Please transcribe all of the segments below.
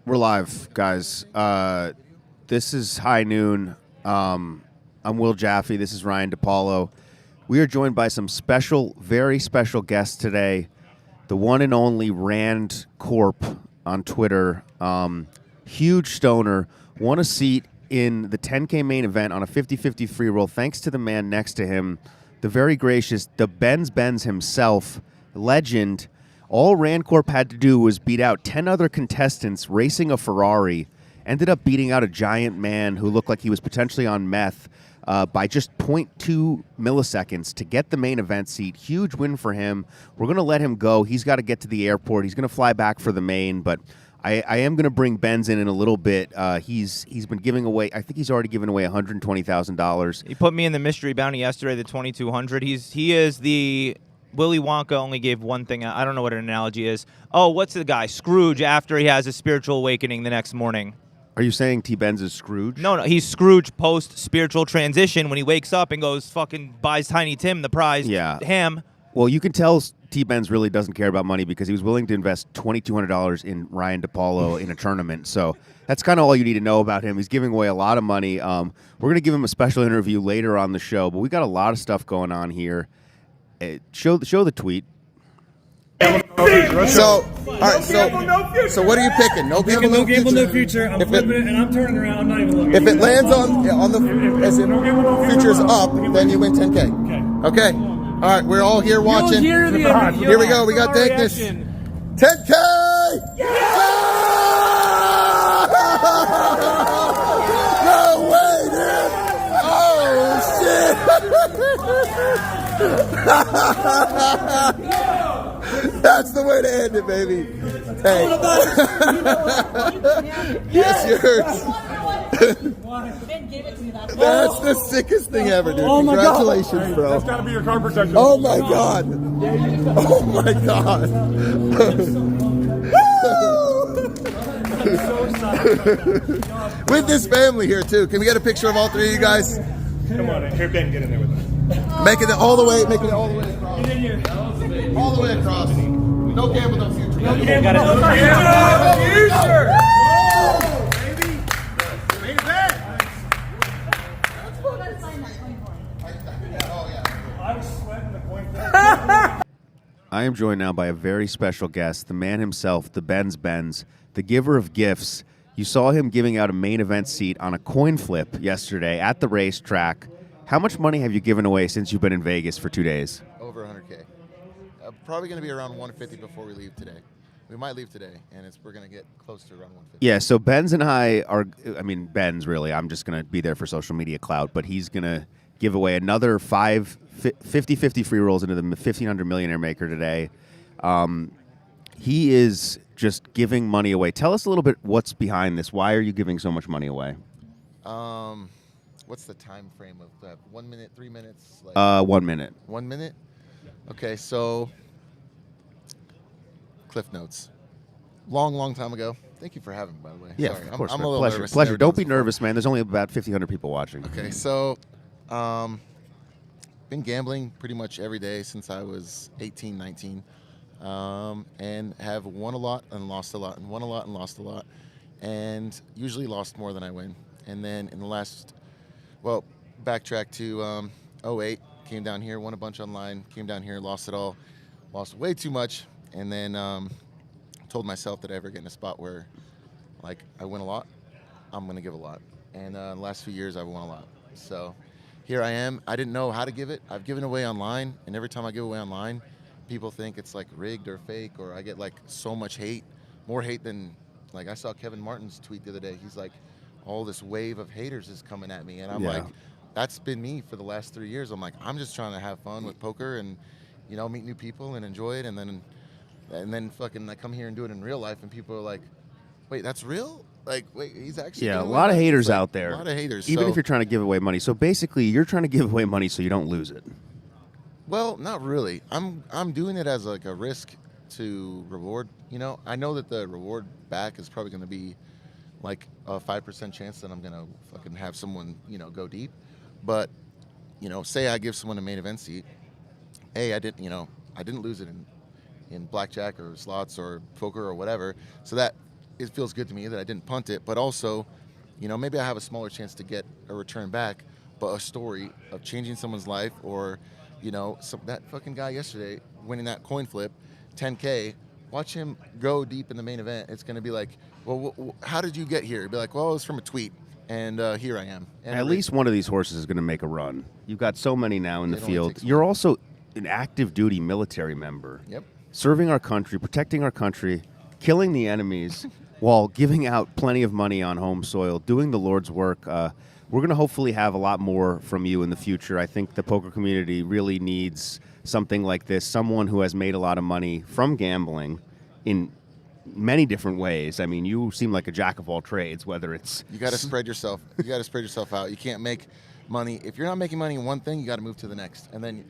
We're live, guys. This is High Noon. I'm Will Jaffe. This is Ryan DePaulo. We are joined by some special, very special guests today. The one and only Rand Corp on Twitter. Huge stoner. Won a seat in the 10K main event on a 50-50 free roll thanks to the man next to him, the very gracious, the Benz himself, legend. All Rand Corp had to do was beat out 10 other contestants racing a Ferrari, ended up beating out a giant man who looked like he was potentially on meth by just 0.2 milliseconds to get the main event seat. Huge win for him. We're going to let him go. He's got to get to the airport. He's going to fly back for the main, but I am going to bring Benz in a little bit. He's been giving away, I think he's already given away $120,000. He put me in the mystery bounty yesterday, the 2,200. He is the... Willy Wonka only gave one thing. I don't know what an analogy is. Oh, what's the guy? Scrooge after he has a spiritual awakening the next morning. Are you saying T-Benz is Scrooge? No, he's Scrooge post-spiritual transition when he wakes up and goes fucking buys Tiny Tim the prize ham. Well, you can tell T-Benz really doesn't care about money because he was willing to invest $2,200 in Ryan DePaulo in a tournament. So that's kind of all you need to know about him. He's giving away a lot of money. We're going to give him a special interview later on the show, but we got a lot of stuff going on here. Show the tweet. So, all right. So what are you picking? No gamble, no future. No future. I'm flipping it, and I'm turning around. I'm not even looking. If it lands on the as in future's up, then you win 10K. Okay. All right. We're all here watching. Here we go. We got Dankness. 10K. No way, dude. Oh shit. That's the way to end it, baby. Hey. Yes, yours. That's the sickest thing ever, dude. Oh my Congratulations, God. bro. That's gotta be your card protection. Oh my God. Oh my God. I'm so excited. With this family here too. Can we get a picture of all three of you guys? Come on, here, Ben, get in there with us. Making it all the way across. Get in here. All the way across. No gamble, no future. No gamble, no future. I was sweating the point. I am joined now by a very special guest, the man himself, the Benz, the giver of gifts. You saw him giving out a main event seat on a coin flip yesterday at the racetrack. How much money have you given away since you've been in Vegas for 2 days? Over 100K. Probably going to be around 150 before we leave today. We might leave today, and we're going to get close to around 150. Yeah, so Benz and I are, Benz really, I'm just going to be there for social media clout, but he's going to give away another 50-50 free rolls into the 1,500 Millionaire Maker today. He is just giving money away. Tell us a little bit what's behind this. Why are you giving so much money away? What's the time frame of that? 1 minute, 3 minutes? Like 1 minute. 1 minute? Okay, so Cliff Notes. Long time ago. Thank you for having me, by the way. Yeah, Sorry, of course. I'm a little nervous. Pleasure. Never Don't done be this before. nervous, man. There's only about 1,500 people watching. Okay, so been gambling pretty much every day since I was 18, 19. And have won a lot and lost a lot, and won a lot and lost a lot, and usually lost more than I win. And then in the last, backtrack to 08, came down here, won a bunch online, came down here, lost it all, lost way too much, and then told myself that I ever get in a spot where, like, I win a lot, I'm going to give a lot. And the last few years, I've won a lot. So here I am. I didn't know how to give it. I've given away online, and every time I give away online, people think it's like rigged or fake, or I get like so much hate, more hate than, like, I saw Kevin Martin's tweet the other day. He's like, all this wave of haters is coming at me, and I'm like, that's been me for the last 3 years. I'm like, I'm just trying to have fun with poker and, you know, meet new people and enjoy it, and then fucking I come here and do it in real life, and people are like, wait, that's real? Like, wait, he's actually a lot of haters like, out there. A lot of haters. Even so, if you're trying to give away money. So basically, you're trying to give away money so you don't lose it. Well, not really. I'm doing it as like a risk to reward. You know, I know that the reward back is probably going to be like a 5% chance that I'm going to fucking have someone, you know, go deep. But, you know, say I give someone a main event seat. I didn't lose it in blackjack or slots or poker or whatever. So that it feels good to me that I didn't punt it, but also, maybe I have a smaller chance to get a return back, but a story of changing someone's life, or, that fucking guy yesterday winning that coin flip, 10K, watch him go deep in the main event. It's going to be like, well, how did you get here? It'd be like, well, it was from a tweet, and here I am. And at least one of these horses is going to make a run. You've got so many now in the It only field. takes You're one. also an active duty military member. Yep. Serving our country, protecting our country, killing the enemies while giving out plenty of money on home soil, doing the Lord's work. We're going to hopefully have a lot more from you in the future. I think the poker community really needs something like this, someone who has made a lot of money from gambling in many different ways. I mean, you seem like a jack of all trades, whether it's... You got to spread yourself. You got to spread yourself out. You can't make money. If you're not making money in one thing, you got to move to the next. And then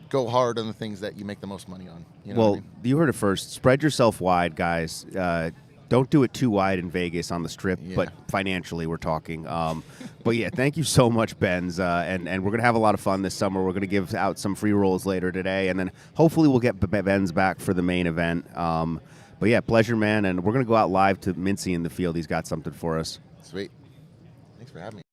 go hard on the things that you make the most money on. You know Well, what I mean? you heard it first. Spread yourself wide, guys. Don't do it too wide in Vegas on the Strip, Yeah. but financially we're talking. But yeah, thank you so much, Benz. And we're going to have a lot of fun this summer. We're going to give out some free rolls later today, and then hopefully we'll get Benz back for the main event. But yeah, pleasure, man. And we're going to go out live to Mintzy in the field. He's got something for us. Sweet. Thanks for having me.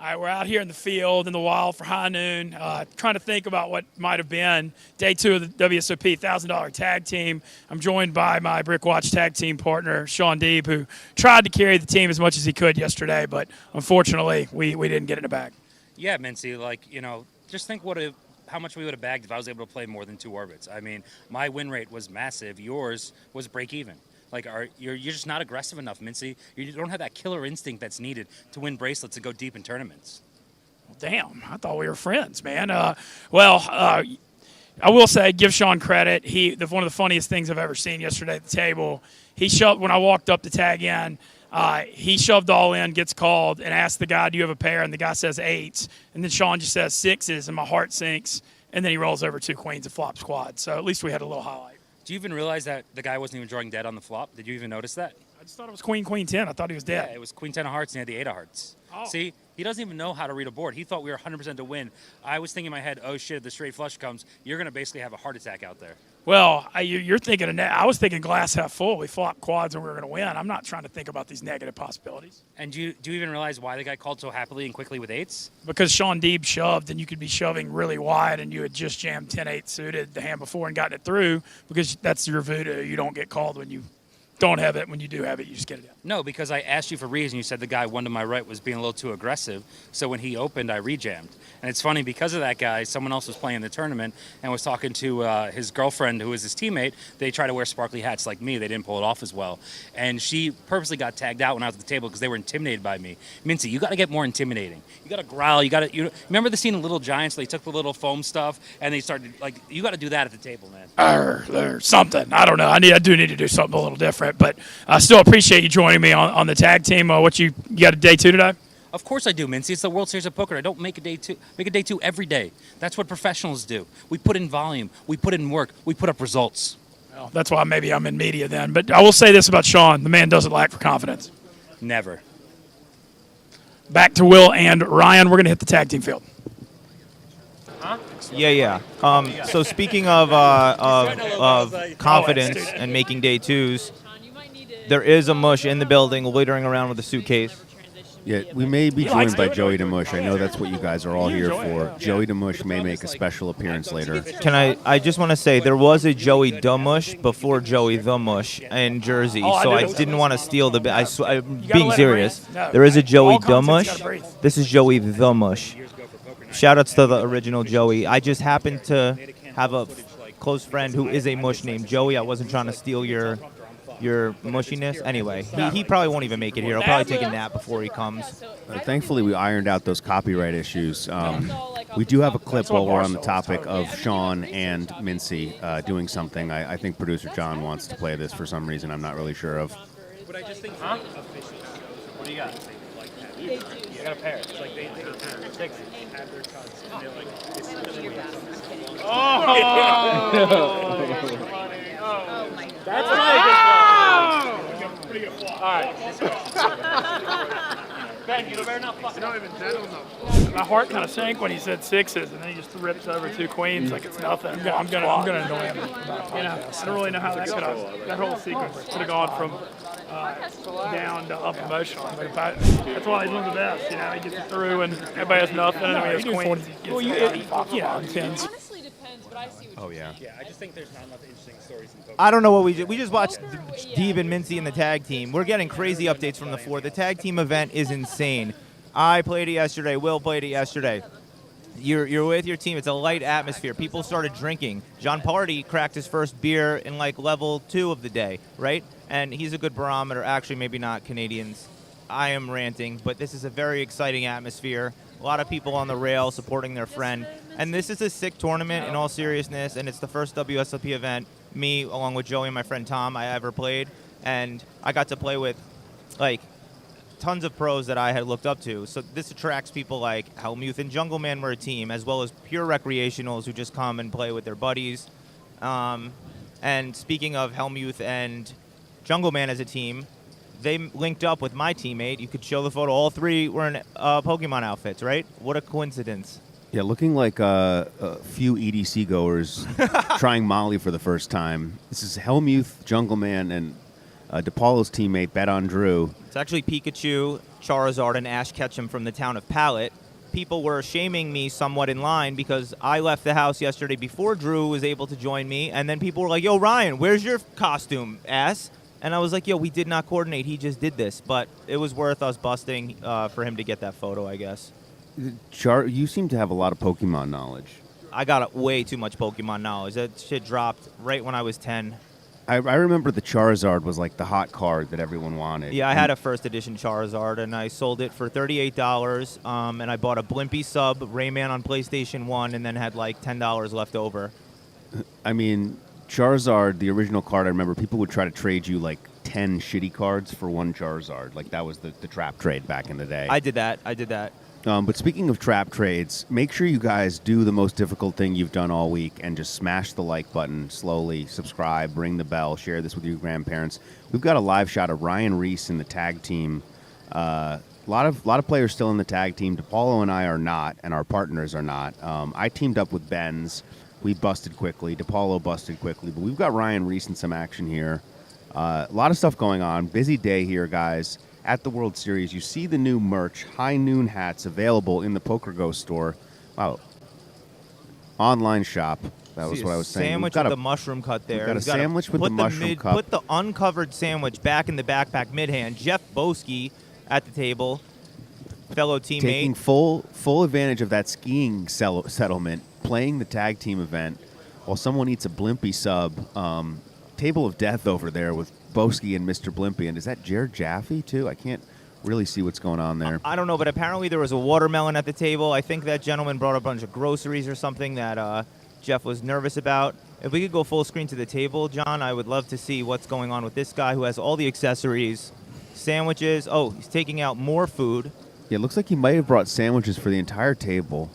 All right, we're out here in the field, in the wild for high noon, trying to think about what might have been day 2 of the WSOP $1,000 tag team. I'm joined by my Brick Watch tag team partner, Sean Deeb, who tried to carry the team as much as he could yesterday, but unfortunately, we didn't get in the bag. Yeah, Mintzy, just think how much we would have bagged if I was able to play more than 2 orbits. I mean, my win rate was massive. Yours was break even. You're just not aggressive enough, Mintzy. You don't have that killer instinct that's needed to win bracelets and go deep in tournaments. Damn, I thought we were friends, man. I will say, give Sean credit. One of the funniest things I've ever seen yesterday at the table, he shoved, when I walked up to tag in, he shoved all in, gets called, and asked the guy, do you have a pair? And the guy says 8s. And then Sean just says 6s, and my heart sinks. And then he rolls over 2 queens and flops quad. So at least we had a little highlight. Do you even realize that the guy wasn't even drawing dead on the flop? Did you even notice that? I just thought it was queen, queen 10. I thought he was dead. Yeah, it was queen 10 of hearts and he had the 8 of hearts. Oh. See, he doesn't even know how to read a board. He thought we were 100% to win. I was thinking in my head, oh shit, if the straight flush comes, you're going to basically have a heart attack out there. Well, you're thinking of that. I was thinking glass half full. We flopped quads and we were going to win. I'm not trying to think about these negative possibilities. And do you even realize why the guy called so happily and quickly with 8s? Because Sean Deeb shoved, and you could be shoving really wide, and you had just jammed 10-8 suited the hand before and gotten it through, because that's your voodoo. You don't get called when you don't have it. When you do have it, you just get it out. No, because I asked you for reason. You said the guy one to my right was being a little too aggressive. So when he opened, I rejammed. And it's funny, because of that guy, someone else was playing the tournament and was talking to his girlfriend, who was his teammate. They try to wear sparkly hats like me. They didn't pull it off as well. And she purposely got tagged out when I was at the table because they were intimidated by me. Mintzy, you got to get more intimidating. You got to growl. You remember the scene in Little Giants? They took the little foam stuff and they started, you got to do that at the table, man. Or something. I don't know. I do need to do something a little different, but I still appreciate you joining me on the tag team. You got a day 2 today? Of course I do, Mintzy. It's the World Series of Poker. I don't make a day two every day. That's what professionals do. We put in volume. We put in work. We put up results. Well, that's why maybe I'm in media then. But I will say this about Sean. The man doesn't lack for confidence. Never. Back to Will and Ryan. We're going to hit the tag team field. Yeah. So speaking of confidence and making day 2s, there is a mush in the building loitering around with a suitcase. Yeah, we may be joined by Joey DeMush. I know that's what you guys are all here for. Joey DeMush may make a special appearance later. Can I just want to say there was a Joey DeMush before Joey the Mush in Jersey, so I didn't want to steal the. I'm being serious. There is a Joey DeMush. This is Joey the Mush. Shoutouts to the original Joey. I just happened to have a close friend who is a mush named Joey. I wasn't trying to steal your mushiness. Anyway, he probably won't even make it here. He'll probably take a nap before he comes. Thankfully, we ironed out those copyright issues. We do have a clip while we're on the topic of Sean and Mintzy doing something. I think producer John wants to play this for some reason I'm not really sure of. What I just think, what do you got? You got a pair. It's like they have their cards. And they're like, this is That's pretty good flop. All right. My heart kind of sank when he said sixes, and then he just rips over 2 queens like it's nothing. I'm gonna annoy him. You know, I don't really know how that whole sequence could have gone from down to up emotionally. But that's why he's one of the best. You know, he gets it through, and everybody has nothing, and then he has queens. Tens. Honestly depends, but I see what Oh yeah. Yeah, I just think there's not enough interesting stories in poker. I don't know what we just watched Jaffe and Mintzy in the tag team. We're getting crazy updates from the floor. The tag team event is insane. I played it yesterday. Will played it yesterday. You're with your team. It's a light atmosphere. People started drinking. John Party cracked his first beer in like level 2 of the day, right? And he's a good barometer. Actually, maybe not Canadians. I am ranting, but this is a very exciting atmosphere. A lot of people on the rail supporting their friend. And this is a sick tournament in all seriousness, and it's the first WSOP event me, along with Joey and my friend Tom, I ever played. And I got to play with, like, tons of pros that I had looked up to. So this attracts people like Helmuth and Jungle Man were a team, as well as pure recreationals who just come and play with their buddies. And speaking of Helmuth and Jungle Man as a team, they linked up with my teammate. You could show the photo. All 3 were in Pokemon outfits, right? What a coincidence. Yeah, looking like a few EDC goers trying Molly for the first time. This is Helmuth, Jungle Man, and DePaulo's teammate, Bet on Drew. It's actually Pikachu, Charizard, and Ash Ketchum from the town of Pallet. People were shaming me somewhat in line because I left the house yesterday before Drew was able to join me, and then people were like, yo, Ryan, where's your costume, ass? And I was like, yo, we did not coordinate. He just did this. But it was worth us busting for him to get that photo, I guess. You seem to have a lot of Pokemon knowledge. I got way too much Pokemon knowledge. That shit dropped right when I was 10. I remember the Charizard was like the hot card that everyone wanted. Yeah, I had a first edition Charizard, and I sold it for $38. And I bought a Blimpy sub Rayman on PlayStation 1, and then had like $10 left over. I mean, Charizard, the original card, I remember people would try to trade you like 10 shitty cards for one Charizard. Like that was the trap trade back in the day. I did that. But speaking of trap trades, make sure you guys do the most difficult thing you've done all week and just smash the like button slowly, subscribe, ring the bell, share this with your grandparents. We've got a live shot of Ryan Reese in the tag team. A lot of players still in the tag team. DePaulo and I are not, and our partners are not. I teamed up with Benz. We busted quickly. DePaulo busted quickly. But we've got Ryan Reese in some action here. A lot of stuff going on. Busy day here, guys. At the World Series, you see the new merch, High Noon hats, available in the PokerGo store. Wow. Online shop. That was what I was saying. Sandwich with the mushroom cut there. We've got a sandwich with the mushroom cut. Put the uncovered sandwich back in the backpack mid-hand. Jeff Boski at the table, fellow teammate. Taking full advantage of that skiing settlement, playing the tag team event, while someone eats a Blimpy sub. Table of death over there with Boski and Mr. Blimpy. And is that Jared Jaffe, too? I can't really see what's going on there. I don't know, but apparently there was a watermelon at the table. I think that gentleman brought a bunch of groceries or something that Jeff was nervous about. If we could go full screen to the table, John, I would love to see what's going on with this guy who has all the accessories, sandwiches. Oh, he's taking out more food. Yeah, it looks like he might have brought sandwiches for the entire table.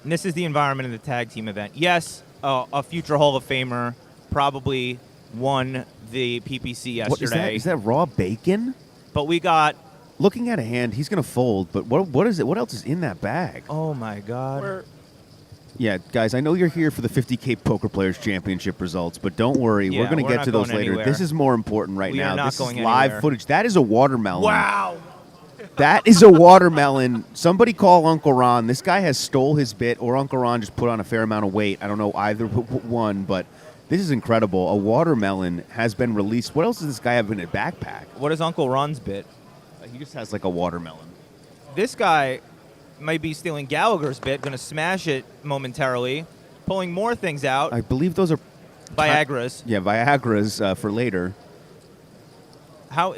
And this is the environment of the tag team event. Yes, a future Hall of Famer probably won the PPC yesterday. Is that raw bacon? But we got... Looking at a hand, he's going to fold, but what is it? What else is in that bag? Oh, my God. Yeah, guys, I know you're here for the 50K Poker Players Championship results, but don't worry. Yeah, we're going to get to those later. Anywhere. This is more important right now. This is live anywhere. footage. That is a watermelon. Wow. That is a watermelon. Somebody call Uncle Ron. This guy has stole his bit, or Uncle Ron just put on a fair amount of weight. I don't know either one, but this is incredible. A watermelon has been released. What else does this guy have in his backpack? What is Uncle Ron's bit? He just has like a watermelon. This guy might be stealing Gallagher's bit, going to smash it momentarily, pulling more things out. I believe those are Viagra's. Yeah, Viagra's for later.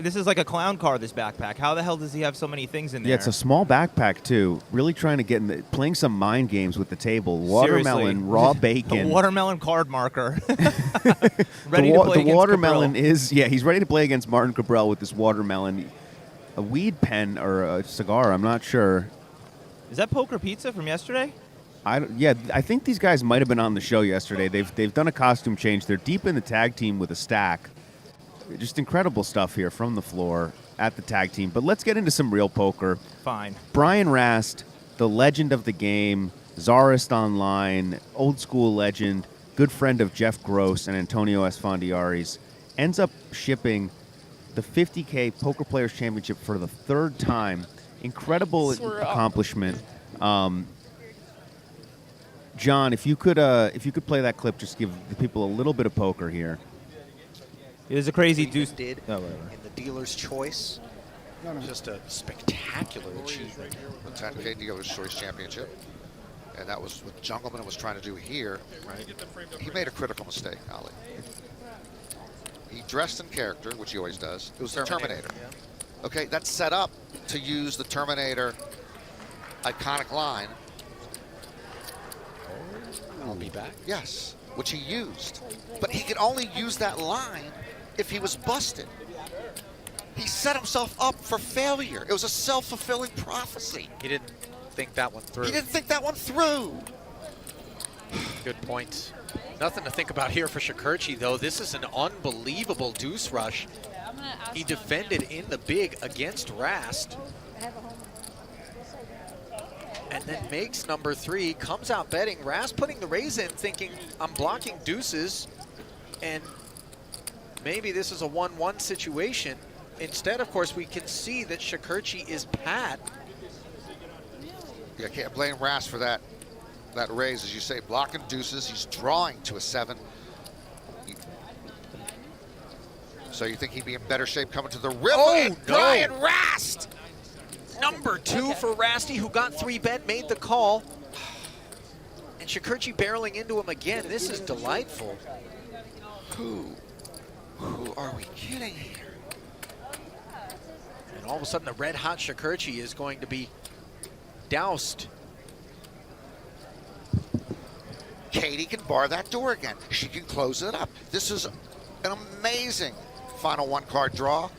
This is like a clown car, this backpack. How the hell does he have so many things in there? Yeah, it's a small backpack, too. Really trying to get playing some mind games with the table. Watermelon, Seriously. raw bacon. A watermelon card marker. Ready to play the watermelon Cabral. he's ready to play against Martin Cabral with this watermelon. A weed pen or a cigar, I'm not sure. Is that Poker Pizza from yesterday? I think these guys might have been on the show yesterday. They've done a costume change. They're deep in the tag team with a stack. Just incredible stuff here from the floor. at the tag team. But let's get into some real poker. Fine. Brian Rast, the legend of the game, Czarist Online, old school legend, good friend of Jeff Gross and Antonio Esfandiari's, ends up shipping the 50K Poker Players Championship for the third time. Incredible accomplishment. John, if you could play that clip, just give the people a little bit of poker here. It was a crazy deuce. Did Oh, in the dealer's choice. Just a spectacular achievement. The 10K Dealer's Choice Championship. And that was what Jungleman was trying to do here. Right? He made a critical mistake, Ali. He dressed in character, which he always does. It was the Terminator. Yeah. Okay, that's set up to use the Terminator iconic line. I'll be back. Yes, which he used. But he could only use that line if he was busted. He set himself up for failure. It was a self-fulfilling prophecy. He didn't think that one through. He didn't think that one through. Good point. Nothing to think about here for Shakurchi, though. This is an unbelievable deuce rush. He defended in the big against Rast. And then makes number 3, comes out betting. Rast putting the raise in, thinking, I'm blocking deuces, and maybe this is a 1-1 situation. Instead, of course, we can see that Shakurchi is pat. Yeah, can't blame Rast for that raise, as you say, blocking deuces. He's drawing to a 7. So you think he'd be in better shape coming to the river? Oh, no. Brian Rast! Number 2 for Rasty, who got 3-bet, made the call. And Shakurchi barreling into him again. This is delightful. Who are we kidding here? And all of a sudden, the red-hot Shakurchi is going to be doused. Katie can bar that door again. She can close it up. This is an amazing final 1-card draw.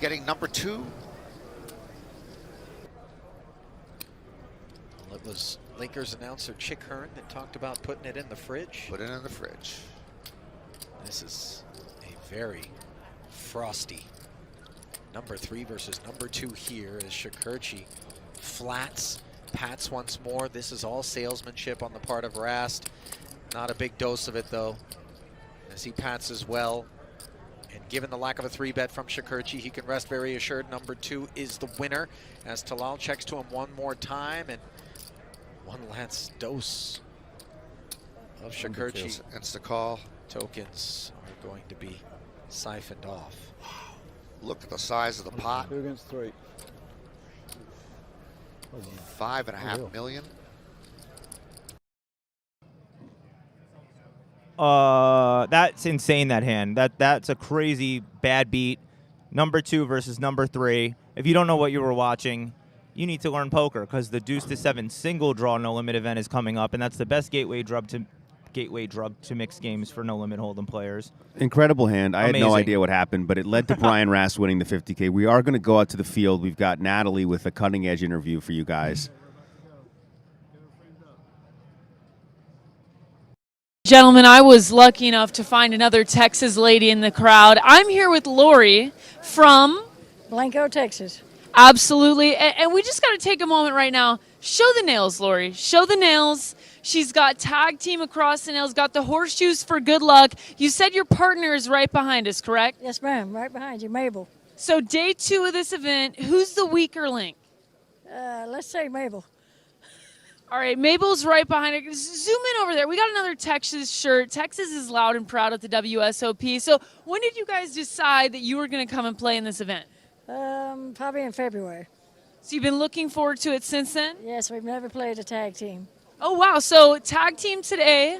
Getting number 2. Well, it was Lakers announcer Chick Hearn that talked about putting it in the fridge. Put it in the fridge. This is a very frosty number 3 versus number 2 here as Shakurchi flats, pats once more. This is all salesmanship on the part of Rast. Not a big dose of it, though, as he pats as well. And given the lack of a 3-bet from Shakurchi, he can rest very assured number 2 is the winner, as Talal checks to him one more time, and one last dose of Shakurchi. Insta call. Tokens are going to be siphoned off. Look at the size of the pot. 2 against 3. 5.5 million. That's insane, that hand. That's a crazy bad beat. Number 2 versus number 3. If you don't know what you were watching, you need to learn poker, because the deuce to 7 single draw no limit event is coming up, and that's the best gateway drug to mixed games for no limit hold'em players. Incredible hand. I had no Amazing. idea what happened, but it led to Brian Rast winning the 50K. We are going to go out to the field. We've got Natalie with a cutting edge interview for you guys. Gentlemen, I was lucky enough to find another Texas lady in the crowd. I'm here with Lori from Blanco, Texas. Absolutely. And we just got to take a moment right now. Show the nails, Lori. Show the nails. She's got tag team across the nails, got the horseshoes for good luck. You said your partner is right behind us, correct? Yes, ma'am. Right behind you, Mabel. So day 2 of this event, who's the weaker link? Let's say Mabel. All right, Mabel's right behind her. Zoom in over there. We got another Texas shirt. Texas is loud and proud at the WSOP. So when did you guys decide that you were going to come and play in this event? Probably in February. So you've been looking forward to it since then? Yes, we've never played a tag team. Oh, wow. So tag team today,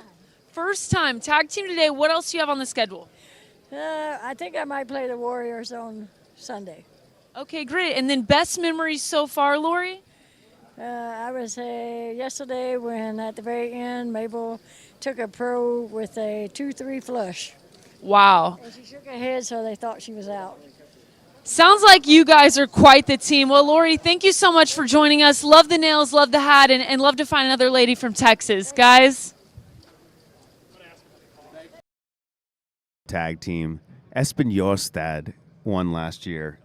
first time. Tag team today. What else do you have on the schedule? I think I might play the Warriors on Sunday. Okay, great. And then best memories so far, Lori? I would say yesterday when at the very end, Mabel took a pro with a 2-3 flush. Wow. And she shook her head, so they thought she was out. Sounds like you guys are quite the team. Well, Lori, thank you so much for joining us. Love the nails, love the hat, and love to find another lady from Texas. Guys. Tag team. Espen Jostad won last year.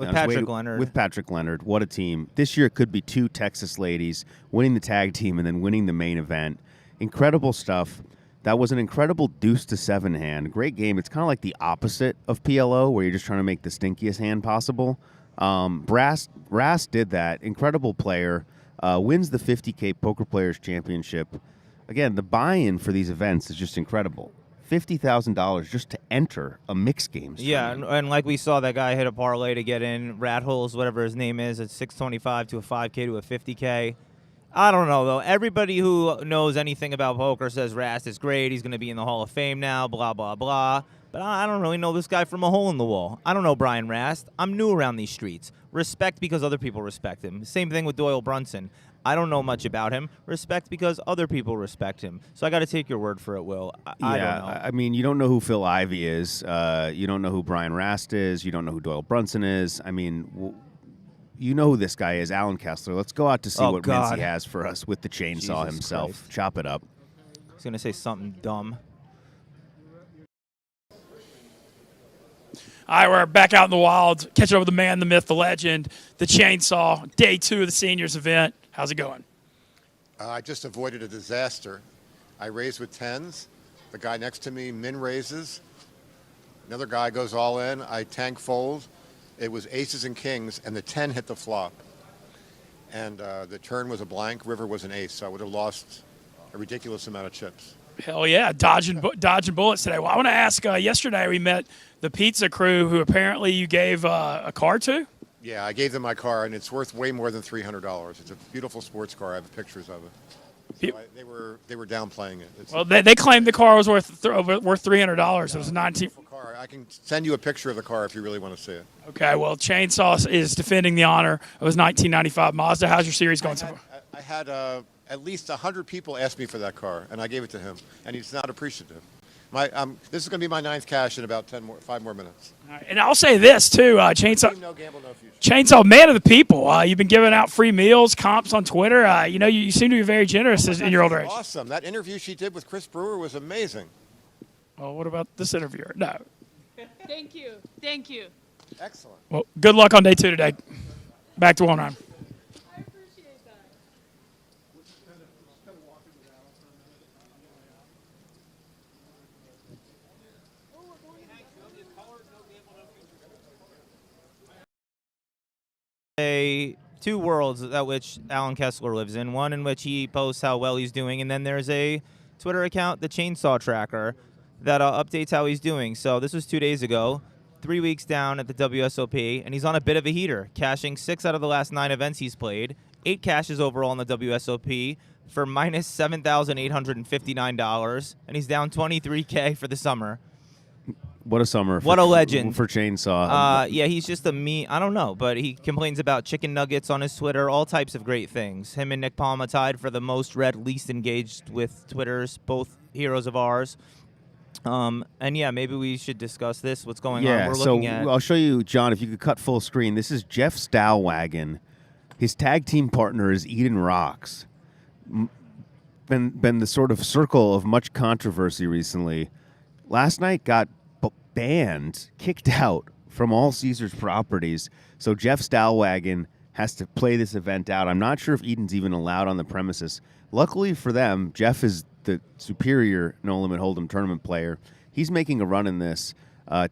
With I was Patrick waiting- Leonard. With Patrick Leonard. What a team. This year it could be 2 Texas ladies winning the tag team and then winning the main event. Incredible stuff. That was an incredible deuce to 7 hand. Great game. It's kind of like the opposite of PLO, where you're just trying to make the stinkiest hand possible. Ras did that. Incredible player. Wins the 50K Poker Players Championship. Again, the buy-in for these events is just incredible. $50,000 just to enter a mixed games. Yeah, tournament. and like we saw, that guy hit a parlay to get in Rat Holes, whatever his name is, at 625 to a 5K to a 50K. I don't know, though. Everybody who knows anything about poker says Rast is great. He's going to be in the Hall of Fame now, blah, blah, blah. But I don't really know this guy from a hole in the wall. I don't know Brian Rast. I'm new around these streets. Respect because other people respect him. Same thing with Doyle Brunson. I don't know much about him. Respect because other people respect him. So I got to take your word for it, Will. I don't know. I mean, you don't know who Phil Ivey is. You don't know who Brian Rast is. You don't know who Doyle Brunson is. I mean, you know who this guy is, Alan Kessler. Let's go out to see what God. Mintzy has for us with the chainsaw Jesus himself. Christ. Chop it up. I was going to say something dumb. All right, we're back out in the wild, catching up with the man, the myth, the legend, the chainsaw, day 2 of the seniors event. How's it going? I just avoided a disaster. I raised with 10s. The guy next to me min raises. Another guy goes all in. I tank fold. It was aces and kings, and the 10 hit the flop. And the turn was a blank. River was an ace, so I would have lost a ridiculous amount of chips. Hell yeah, dodging bullets today. Well, I want to ask, yesterday we met the pizza crew who apparently you gave a car to? Yeah, I gave them my car, and it's worth way more than $300. It's a beautiful sports car. I have pictures of it. So they were downplaying it. It's Well, they claimed the car was worth $300. It was 19. car. I can send you a picture of the car if you really want to see it. Okay, well, Chainsaw is defending the honor of his 1995 Mazda. How's your series going so far? I had at least 100 people ask me for that car, and I gave it to him, and he's not appreciative. This is going to be my 9th cash in about 5 more minutes. All right, and I'll say this, too. Chainsaw, No gamble, no future. Chainsaw, man of the people. You've been giving out free meals, comps on Twitter. You seem to be very generous in your older age. Awesome. That interview she did with Chris Brewer was amazing. Well, what about this interviewer? No. Thank you. Thank you. Excellent. Well, good luck on day 2 today. Back to 1 round. I appreciate that. Two worlds at which Alan Kessler lives in. One in which he posts how well he's doing, and then there's a Twitter account, the Chainsaw Tracker, that updates how he's doing. So this was 2 days ago, 3 weeks down at the WSOP, and he's on a bit of a heater, cashing 6 out of the last 9 events he's played, 8 cashes overall in the WSOP for minus $7,859, and he's down $23K for the summer. What a summer. What a legend. For Chainsaw. Yeah, he's just I don't know, but he complains about chicken nuggets on his Twitter, all types of great things. Him and Nick Palma tied for the most read, least engaged with Twitters, both heroes of ours. And yeah, maybe we should discuss this, what's going on. We're looking at... I'll show you, John, if you could cut full screen. This is Jeff Stallwagon. His tag team partner is Eden Rocks. Been the sort of circle of much controversy recently. Last night got banned, kicked out from all Caesars properties. So Jeff Stallwagon has to play this event out. I'm not sure if Eden's even allowed on the premises. Luckily for them, Jeff is the superior No Limit Hold'em tournament player. He's making a run in this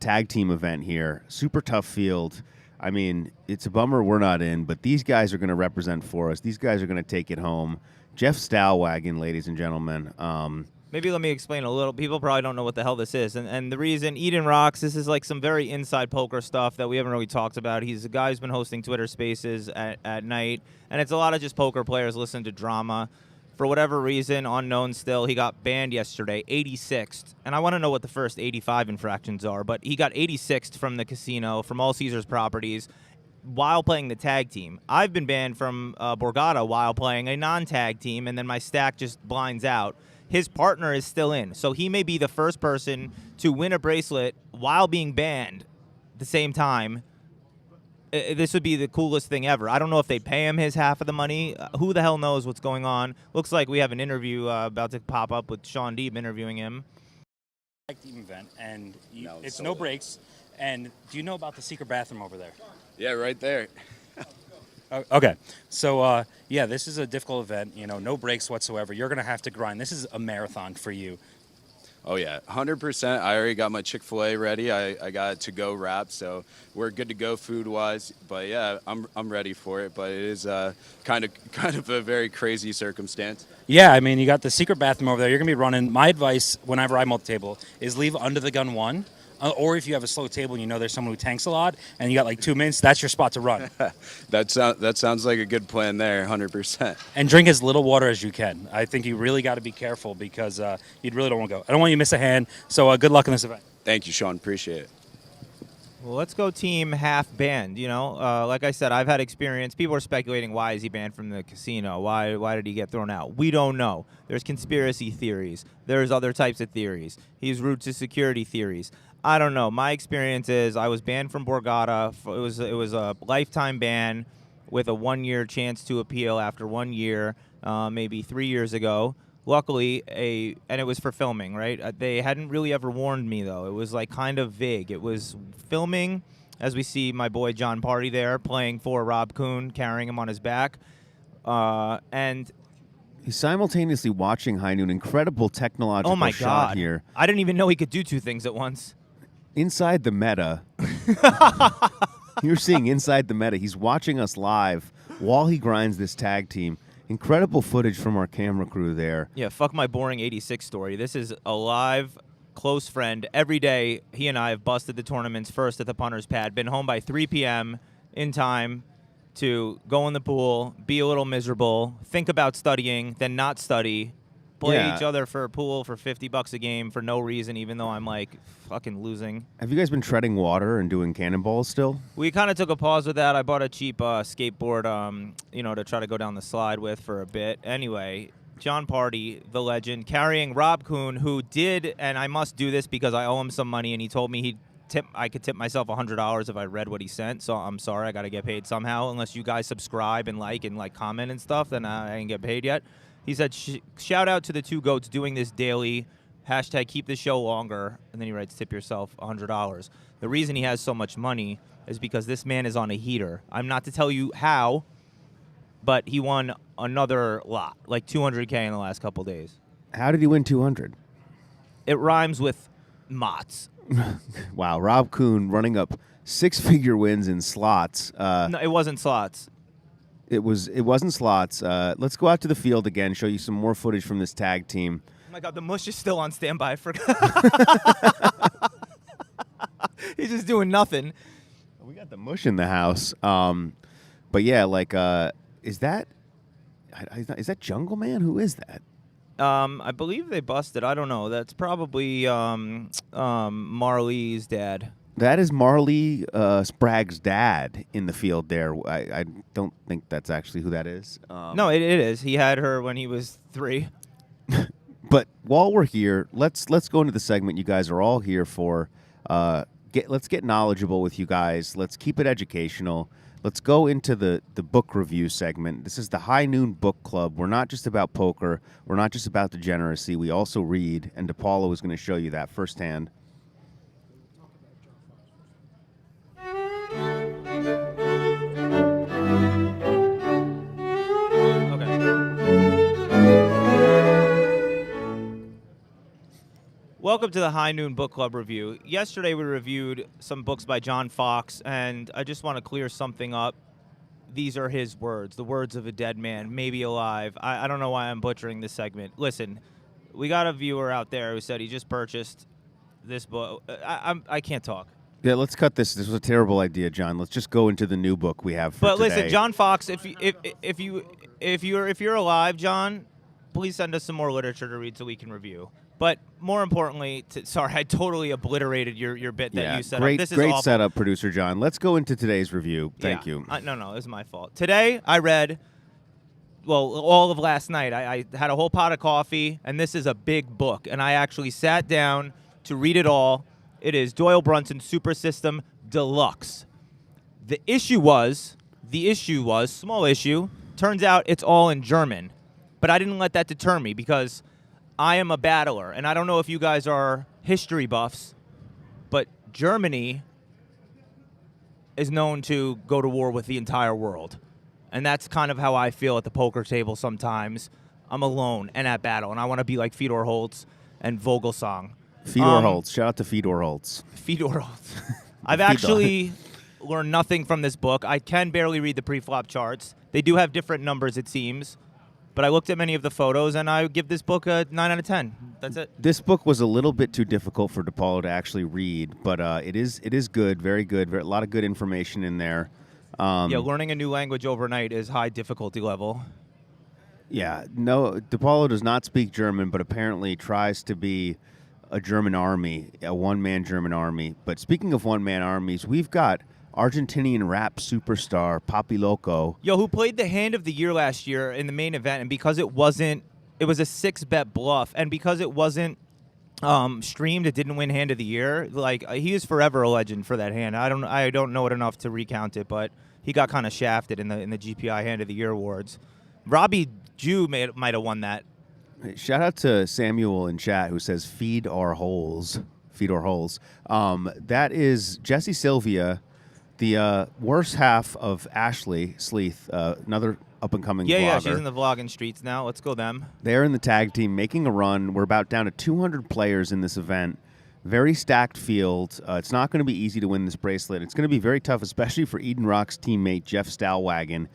tag team event here. Super tough field. I mean, it's a bummer we're not in, but these guys are going to represent for us. These guys are going to take it home. Jeff Stallwagon, ladies and gentlemen. Maybe let me explain a little. People probably don't know what the hell this is. And the reason, Eden Rocks, this is like some very inside poker stuff that we haven't really talked about. He's a guy who's been hosting Twitter Spaces at night. And it's a lot of just poker players listen to drama. For whatever reason, unknown still, he got banned yesterday, 86th. And I want to know what the first 85 infractions are. But he got 86th from the casino, from all Caesars properties, while playing the tag team. I've been banned from Borgata while playing a non-tag team, and then my stack just blinds out. His partner is still in, so he may be the first person to win a bracelet while being banned at the same time. This would be the coolest thing ever. I don't know if they pay him his half of the money. Who the hell knows what's going on? Looks like we have an interview about to pop up with Sean Deeb interviewing him. Tag team event, and it's no breaks. And do you know about the secret bathroom over there? Yeah, right there. Okay, so yeah, this is a difficult event. No breaks whatsoever. You're gonna have to grind. This is a marathon for you. Oh yeah, 100%. I already got my Chick-fil-A ready. I got a to-go wrap, so we're good to go food-wise. But yeah, I'm ready for it. But it is kind of a very crazy circumstance. Yeah, I mean, you got the secret bathroom over there. You're gonna be running. My advice, whenever I'm at the table, is leave under the gun 1. Or if you have a slow table and you know there's someone who tanks a lot and you got like 2 minutes, that's your spot to run. That sounds like a good plan there, 100%. And drink as little water as you can. I think you really got to be careful because you really don't want to go. I don't want you to miss a hand, so good luck in this event. Thank you, Sean. Appreciate it. Well, let's go team half banned. Like I said, I've had experience. People are speculating, why is he banned from the casino? Why did he get thrown out? We don't know. There's conspiracy theories. There's other types of theories. He's rude to security theories. I don't know. My experience is I was banned from Borgata. It was a lifetime ban with a 1-year chance to appeal after 1 year, maybe 3 years ago. Luckily, and it was for filming, right? They hadn't really ever warned me, though. It was like kind of vague. It was filming, as we see my boy John Party there playing for Rob Kuhn, carrying him on his back. And he's simultaneously watching High Noon. Incredible technological shot here. I didn't even know he could do 2 things at once. Inside the meta. You're seeing inside the meta. He's watching us live while he grinds this tag team. Incredible footage from our camera crew there. Yeah, fuck my boring 86 story. This is a live, close friend. Every day, he and I have busted the tournaments first at the punter's pad, been home by 3 p.m. in time to go in the pool, be a little miserable, think about studying, then not study, play each other for a pool for $50 a game for no reason, even though I'm like fucking losing. Have you guys been treading water and doing cannonballs still? We kind of took a pause with that. I bought a cheap skateboard, to try to go down the slide with for a bit. Anyway, John Party, the legend, carrying Rob Kuhn, who did, and I must do this because I owe him some money, and he told me I could tip myself $100 if I read what he sent. So I'm sorry, I got to get paid somehow. Unless you guys subscribe and like comment and stuff, then I ain't get paid yet. He said, shout out to the 2 goats doing this daily. Hashtag keep the show longer. And then he writes, tip yourself $100. The reason he has so much money is because this man is on a heater. I'm not to tell you how, but he won another lot, like $200K in the last couple days. How did he win 200? It rhymes with Mott's. Wow, Rob Kuhn running up 6-figure wins in slots. No, it wasn't slots. It wasn't slots. Let's go out to the field again, show you some more footage from this tag team. Oh my God, the mush is still on standby. I forgot. He's just doing nothing. We got the mush in the house. But yeah, is that Jungle Man? Who is that? I believe they busted. I don't know. That's probably Marley's dad. That is Marley Sprague's dad in the field there. I don't think that's actually who that is. No, it is. He had her when he was 3. But while we're here, let's go into the segment you guys are all here for. Let's get knowledgeable with you guys. Let's keep it educational. Let's go into the book review segment. This is the High Noon Book Club. We're not just about poker. We're not just about degeneracy. We also read, and DePaulo is going to show you that firsthand. Welcome to the High Noon Book Club review. Yesterday we reviewed some books by John Fox, and I just want to clear something up. These are his words, the words of a dead man, maybe alive. I don't know why I'm butchering this segment. Listen, we got a viewer out there who said he just purchased this book. I can't talk. Yeah, let's cut this. This was a terrible idea, John. Let's just go into the new book we have for But today. listen, John Fox, if you're alive, John, please send us some more literature to read so we can review. But more importantly, sorry, I totally obliterated your bit that you set up. This is great awful. setup, producer John. Let's go into today's review. Thank you. No, this is my fault. Today, I read, all of last night. I had a whole pot of coffee, and this is a big book. And I actually sat down to read it all. It is Doyle Brunson Super System Deluxe. The issue was, small issue, turns out it's all in German. But I didn't let that deter me because I am a battler, and I don't know if you guys are history buffs, but Germany is known to go to war with the entire world. And that's kind of how I feel at the poker table sometimes. I'm alone and at battle, and I want to be like Fedor Holtz and Vogelsong. Fedor Holtz. Shout out to Fedor Holtz. Fedor Holtz. I've actually learned nothing from this book. I can barely read the pre-flop charts. They do have different numbers, it seems. But I looked at many of the photos, and I give this book a 9 out of 10. That's it. This book was a little bit too difficult for DePaulo to actually read, but it is good, very good. A lot of good information in there. Yeah, learning a new language overnight is high difficulty level. Yeah, no, DePaulo does not speak German, but apparently tries to be a German army, a one-man German army. But speaking of one-man armies, we've got Argentinian rap superstar Papi Loco. Yo, who played the hand of the year last year in the main event, and because it was a 6-bet bluff, and because it wasn't streamed, it didn't win hand of the year. Like, he is forever a legend for that hand. I don't know it enough to recount it, but he got kind of shafted in the GPI hand of the year awards. Robbie Jew might have won that. Shout out to Samuel in chat who says, feed our holes. Feed our holes. That is Jesse Sylvia, the worst half of Ashley Sleeth, another up-and-coming vlogger. Yeah, she's in the vlogging streets now. Let's go them. They're in the tag team making a run. We're about down to 200 players in this event. Very stacked field. It's not going to be easy to win this bracelet. It's going to be very tough, especially for Eden Rock's teammate, Jeff Stallwagon,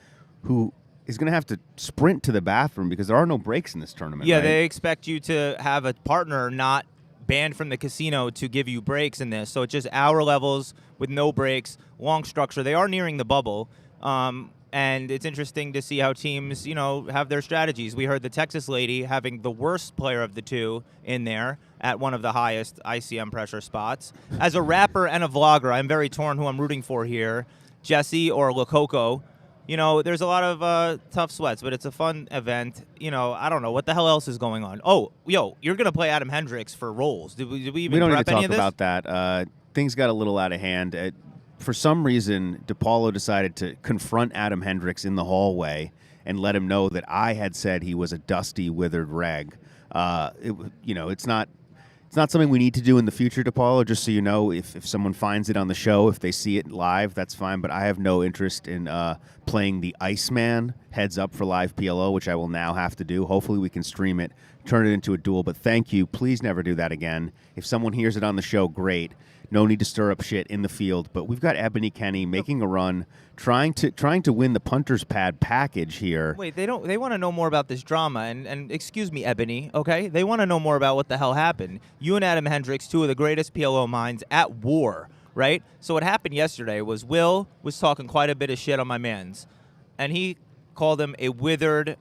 who is going to have to sprint to the bathroom because there are no breaks in this tournament. Yeah, right? They expect you to have a partner not banned from the casino to give you breaks in this. So it's just hour levels with no breaks, long structure. They are nearing the bubble. And it's interesting to see how teams, have their strategies. We heard the Texas lady having the worst player of the two in there at one of the highest ICM pressure spots. As a rapper and a vlogger, I'm very torn who I'm rooting for here, Jesse or Lococo. There's a lot of tough sweats, but it's a fun event. I don't know. What the hell else is going on? Oh, yo, you're going to play Adam Hendricks for rolls. Did we even We don't need prep to any talk of this? about that. Things got a little out of hand. For some reason, DePaulo decided to confront Adam Hendricks in the hallway and let him know that I had said he was a dusty, withered reg. It's not something we need to do in the future, DePaulo, just so you know. If someone finds it on the show, if they see it live, that's fine. But I have no interest in playing the Iceman heads up for live PLO, which I will now have to do. Hopefully we can stream it, turn it into a duel. But thank you. Please never do that again. If someone hears it on the show, great. No need to stir up shit in the field. But we've got Ebony Kenny making a run, trying to win the punter's pad package here. Wait, they want to know more about this drama, and excuse me, Ebony, okay? They want to know more about what the hell happened. You and Adam Hendricks, two of the greatest PLO minds at war, right? So what happened yesterday was Will was talking quite a bit of shit on my mans, and he called him a withered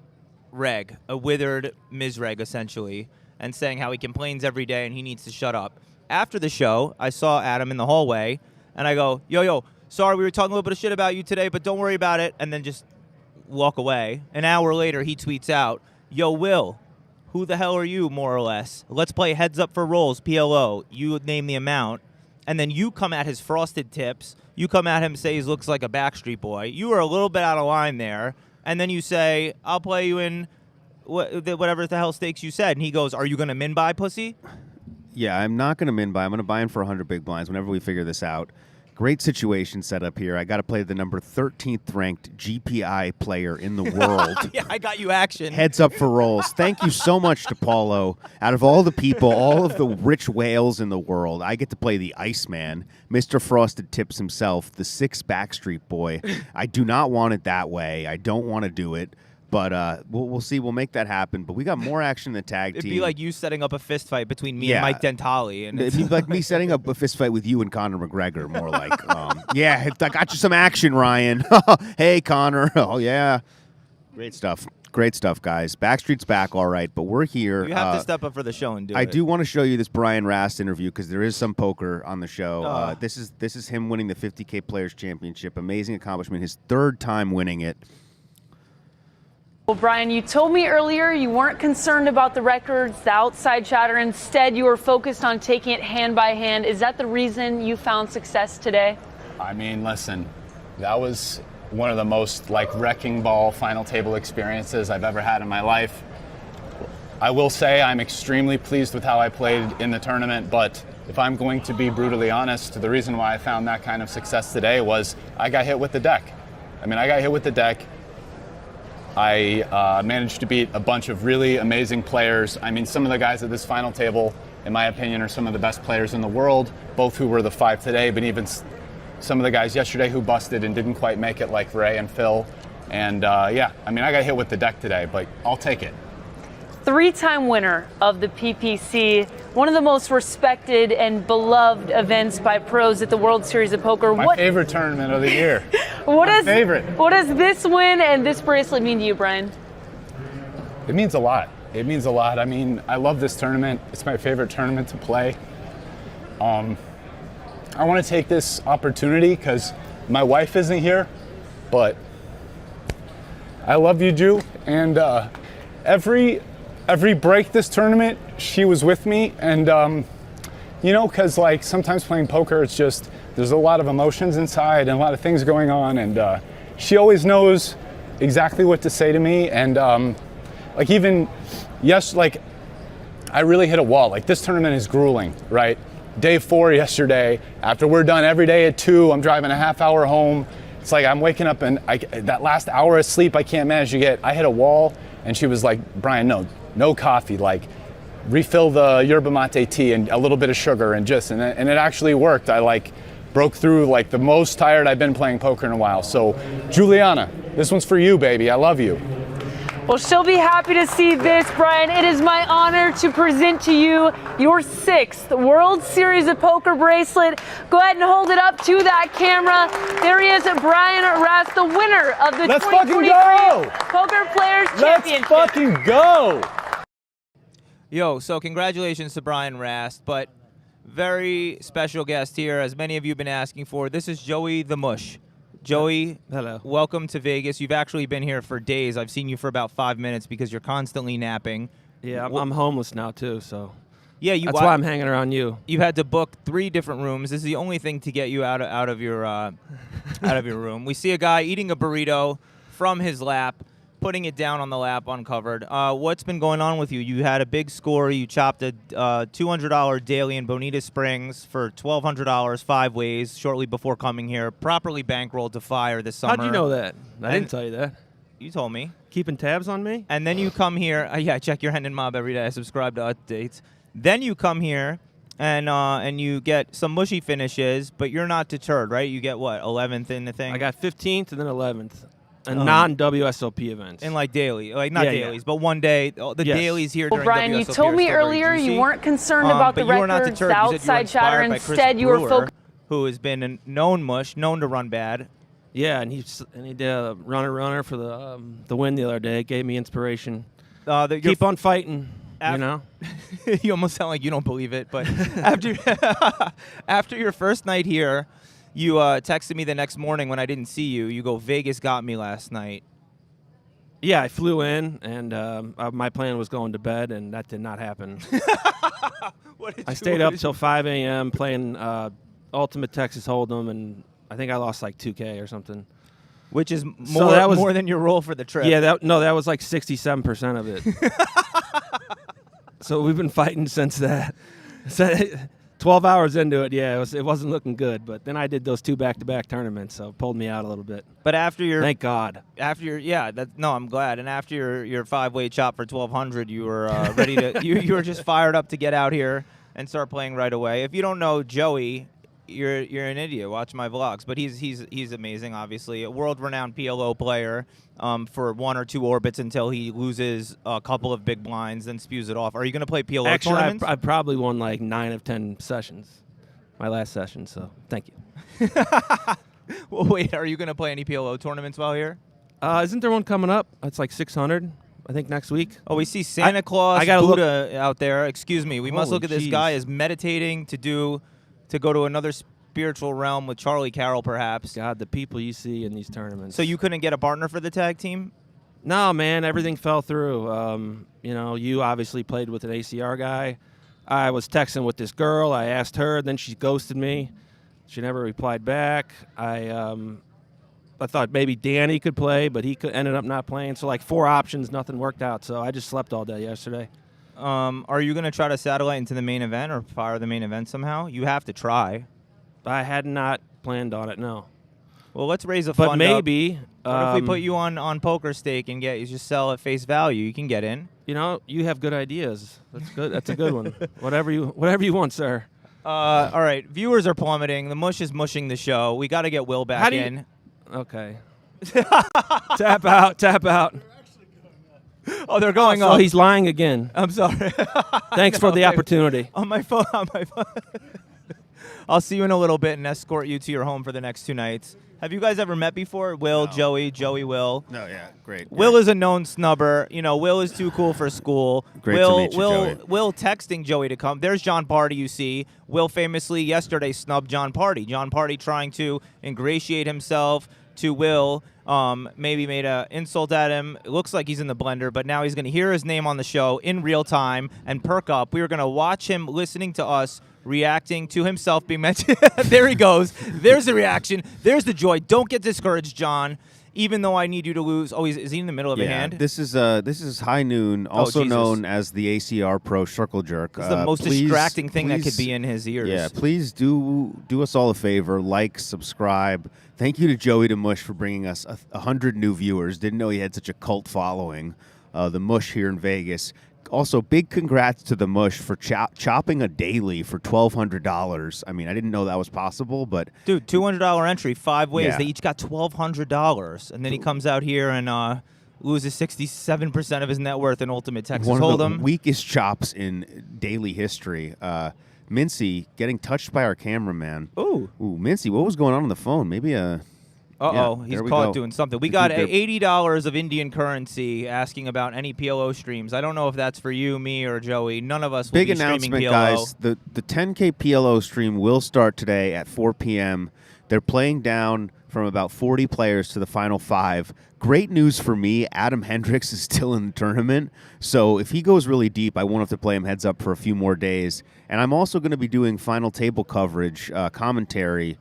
reg, a withered misreg, essentially, and saying how he complains every day and he needs to shut up. After the show, I saw Adam in the hallway, and I go, yo, sorry, we were talking a little bit of shit about you today, but don't worry about it, and then just walk away. An hour later, he tweets out, yo, Will, who the hell are you, more or less? Let's play heads up for rolls, PLO. You name the amount. And then you come at his frosted tips. You come at him, say he looks like a Backstreet Boy. You are a little bit out of line there. And then you say, I'll play you in whatever the hell stakes you said. And he goes, are you going to min buy, pussy? Yeah, I'm not going to min buy. I'm going to buy in for 100 big blinds whenever we figure this out. Great situation set up here. I got to play the number 13th ranked GPI player in the world. Yeah, I got you action. Heads up for rolls. Thank you so much, DePaulo. Out of all the people, all of the rich whales in the world, I get to play the Iceman, Mr. Frosted Tips himself, the 6 Backstreet Boy. I do not want it that way. I don't want to do it. But we'll see. We'll make that happen. But we got more action in the tag team. It'd be like you setting up a fist fight between me and Mike Dentali. And it'd be like me setting up a fist fight with you and Conor McGregor, more like. Yeah, I got you some action, Ryan. Hey, Conor. Oh, yeah. Great stuff. Great stuff, guys. Backstreet's back, all right, but we're here. You have to step up for the show and do it. I do want to show you this Brian Rast interview because there is some poker on the show. This is him winning the 50K Players Championship. Amazing accomplishment. His 3rd time winning it. Well, Brian, you told me earlier you weren't concerned about the records, the outside chatter. Instead, you were focused on taking it hand by hand. Is that the reason you found success today? I mean, listen, that was one of the most wrecking ball final table experiences I've ever had in my life. I will say I'm extremely pleased with how I played in the tournament, but if I'm going to be brutally honest, the reason why I found that kind of success today was I got hit with the deck. I mean, I got hit with the deck. I managed to beat a bunch of really amazing players. I mean, some of the guys at this final table, in my opinion, are some of the best players in the world, both who were the 5 today, but even some of the guys yesterday who busted and didn't quite make it, like Ray and Phil. And yeah, I mean, I got hit with the deck today, but I'll take it. 3-time winner of the PPC, one of the most respected and beloved events by pros at the World Series of Poker. My favorite tournament of the year. What does this win and this bracelet mean to you, Brian? It means a lot. It means a lot. I mean, I love this tournament. It's my favorite tournament to play. I want to take this opportunity because my wife isn't here, but I love you, Ju, and every break this tournament, she was with me, and you know, because like sometimes playing poker, it's just there's a lot of emotions inside and a lot of things going on, and she always knows exactly what to say to me, and like even like I really hit a wall. Like this tournament is grueling, right? Day 4 yesterday, after we're done every day at 2, I'm driving a half hour home. It's like I'm waking up and that last hour of sleep I can't manage to get. I hit a wall, and she was like, Brian, no coffee, like refill the yerba mate tea and a little bit of sugar and it actually worked. I like broke through like the most tired I've been playing poker in a while. So Juliana, this one's for you, baby. I love you. Well, she'll be happy to see this, Brian. It is my honor to present to you your 6th World Series of Poker bracelet. Go ahead and hold it up to that camera. There he is, Brian Rast, the winner of the 2023 Poker Players Championship. Let's fucking go! Yo, so congratulations to Brian Rast, but very special guest here, as many of you have been asking for. This is Joey the Mush. Joey, hello. Welcome to Vegas. You've actually been here for days. I've seen you for about 5 minutes because you're constantly napping. Yeah, I'm homeless now too, so yeah, that's why I'm hanging around you. You had to book 3 different rooms. This is the only thing to get you out of your out of your room. We see a guy eating a burrito from his lap, putting it down on the lap uncovered. What's been going on with you? You had a big score. You chopped a $200 daily in Bonita Springs for $1,200 5 ways shortly before coming here. Properly bankrolled to fire this summer. How'd you know that? I didn't tell you that. You told me. Keeping tabs on me? And then you come here. Yeah, I check your Hendon Mob every day. I subscribe to updates. Then you come here and you get some mushy finishes, but you're not deterred, right? You get what, 11th in the thing? I got 15th and then 11th. And non-WSOP events. And like daily, like not dailies, but one day, the dailies here during Brian, WSOP you told me earlier you weren't concerned about the records, the outside chatter. Instead, you were focused. Who has been a known mush, known to run bad. Yeah, and he did a runner for the win the other day. It gave me inspiration. Keep on fighting, you know? You almost sound like you don't believe it, but after your first night here, you texted me the next morning when I didn't see you. You go, Vegas got me last night. Yeah, I flew in, and my plan was going to bed, and that did not happen. I stayed up till 5 a.m. playing Ultimate Texas Hold'em, and I think I lost like 2K or something. Which is more than your roll for the trip. Yeah, that was like 67% of it. So we've been fighting since that. 12 hours into it, yeah, it wasn't looking good. But then I did those 2 back-to-back tournaments, so it pulled me out a little bit. But after your thank God. After your I'm glad. And after your 5-way chop for 1,200, you were ready to. You were just fired up to get out here and start playing right away. If you don't know Joey, you're an idiot. Watch my vlogs. But he's amazing. Obviously, a world-renowned PLO player. For 1 or 2 orbits until he loses a couple of big blinds, then spews it off. Are you going to play PLO tournaments? I probably won like 9 of 10 sessions, my last session, so thank you. Well, wait, are you going to play any PLO tournaments while here? Isn't there one coming up? It's like 600, I think, next week. Oh, we see Santa Claus Buddha out there. Excuse me. We must look at this guy as meditating to go to another spiritual realm with Charlie Carroll, perhaps. God, the people you see in these tournaments. So you couldn't get a partner for the tag team? No, man, everything fell through. You obviously played with an ACR guy. I was texting with this girl. I asked her, then she ghosted me. She never replied back. I thought maybe Danny could play, but he ended up not playing. So like 4 options, nothing worked out. So I just slept all day yesterday. Are you going to try to satellite into the main event or fire the main event somehow? You have to try. I had not planned on it, no. Well, let's raise a But fund maybe. What if we put you on Poker Stake and you just sell at face value? You can get in. You know, you have good ideas. That's good. That's a good one. Whatever you want, sir. All right, viewers are plummeting. The mush is mushing the show. We got to get Will back in. Okay. Tap out. Tap out. Oh, they're going Oh, up. he's lying again. I'm sorry. Thanks for the opportunity. On my phone. I'll see you in a little bit and escort you to your home for the next 2 nights. Have you guys ever met before? Will, No. Joey, Will. No, yeah, great. Will is a known snubber. You know, Will is too cool for school. Great to meet you, Joey. Will texting Joey to come. There's John Party, you see. Will famously yesterday snubbed John Party. John Party trying to ingratiate himself to Will. Maybe made an insult at him. It looks like he's in the blender, but now he's going to hear his name on the show in real time and perk up. We are going to watch him listening to us reacting to himself being mentioned. There he goes. There's the reaction. There's the joy. Don't get discouraged, John. Even though I need you to lose. Oh, is he in the middle of a hand? This is High Noon, also Jesus. known as the ACR Pro Circle Jerk. It's the most distracting thing that could be in his ears. Yeah, please do us all a favor. Like, subscribe. Thank you to Joey DeMush for bringing us 100 new viewers. Didn't know he had such a cult following. The Mush here in Vegas. Also, big congrats to the Mush for chopping a daily for $1,200. I mean, I didn't know that was possible, but dude, $200 entry, 5 ways. Yeah. They each got $1,200, and then he comes out here and loses 67% of his net worth in Ultimate Texas one Hold'em. of the weakest chops in daily history. Mintzy getting touched by our cameraman. Ooh, Mintzy, what was going on the phone? Maybe a. He's caught doing something. We got $80 of Indian currency asking about any PLO streams. I don't know if that's for you, me, or Joey. None of us will Big be streaming announcement, PLO. guys. The 10K PLO stream will start today at 4 p.m. They're playing down from about 40 players to the final 5. Great news for me. Adam Hendricks is still in the tournament. So if he goes really deep, I won't have to play him heads up for a few more days. And I'm also going to be doing final table coverage, commentary,